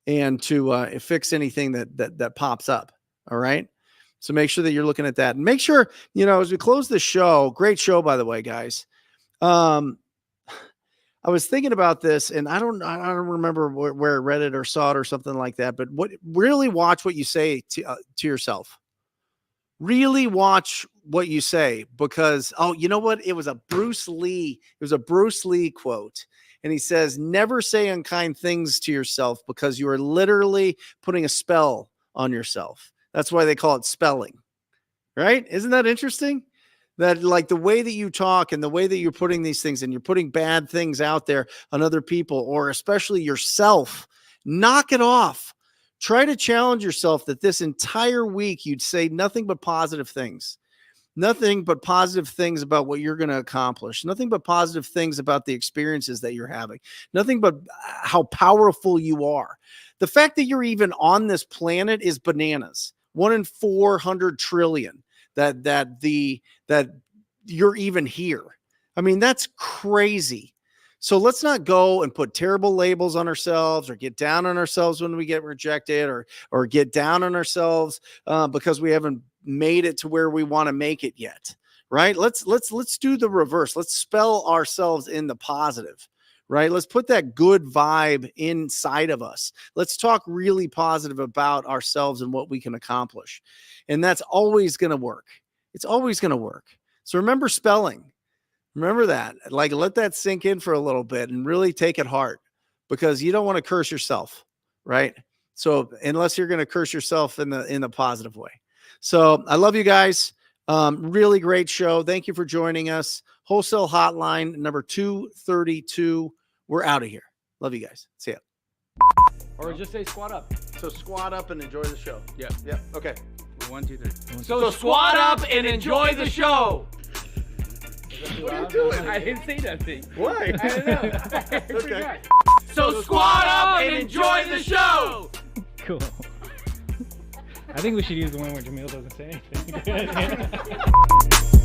and to fix anything that pops up. All right. So make sure that you're looking at that, and make sure, as we close the show, great show, by the way, guys. I was thinking about this, and I don't remember where I read it or saw it or something like that, but really watch what you say to yourself. Really watch what you say, because, you know what? It was a Bruce Lee quote. And he says, never say unkind things to yourself, because you are literally putting a spell on yourself. That's why they call it spelling, right? Isn't that interesting? That, like, the way that you talk and the way that you're putting these things, and you're putting bad things out there on other people, or especially yourself, knock it off. Try to challenge yourself that this entire week you'd say nothing but positive things. Nothing but positive things about what you're going to accomplish. Nothing but positive things about the experiences that you're having. Nothing but how powerful you are. The fact that you're even on this planet is bananas. 1 in 400 trillion that you're even here. I mean, that's crazy. So let's not go and put terrible labels on ourselves, or get down on ourselves when we get rejected, or get down on ourselves because we haven't made it to where we want to make it yet. Right? Let's do the reverse. Let's spell ourselves in the positive. Right? Let's put that good vibe inside of us. Let's talk really positive about ourselves and what we can accomplish. And that's always going to work. It's always going to work. So remember spelling. Remember that. Like, let that sink in for a little bit and really take it hard, because you don't want to curse yourself, right? So unless you're going to curse yourself in the positive way. So I love you guys. Really great show. Thank you for joining us. Wholesale Hotline number 232. We're out of here. Love you guys. See ya. Or just say squat up. So squat up and enjoy the show. Yep. Yep. Okay. 1, 2, 3. So squat up and enjoy the show. What are you doing? I didn't say nothing. Why? I don't know. Okay. So squat up and enjoy the show. Cool. I think we should use the one where Jamil doesn't say anything.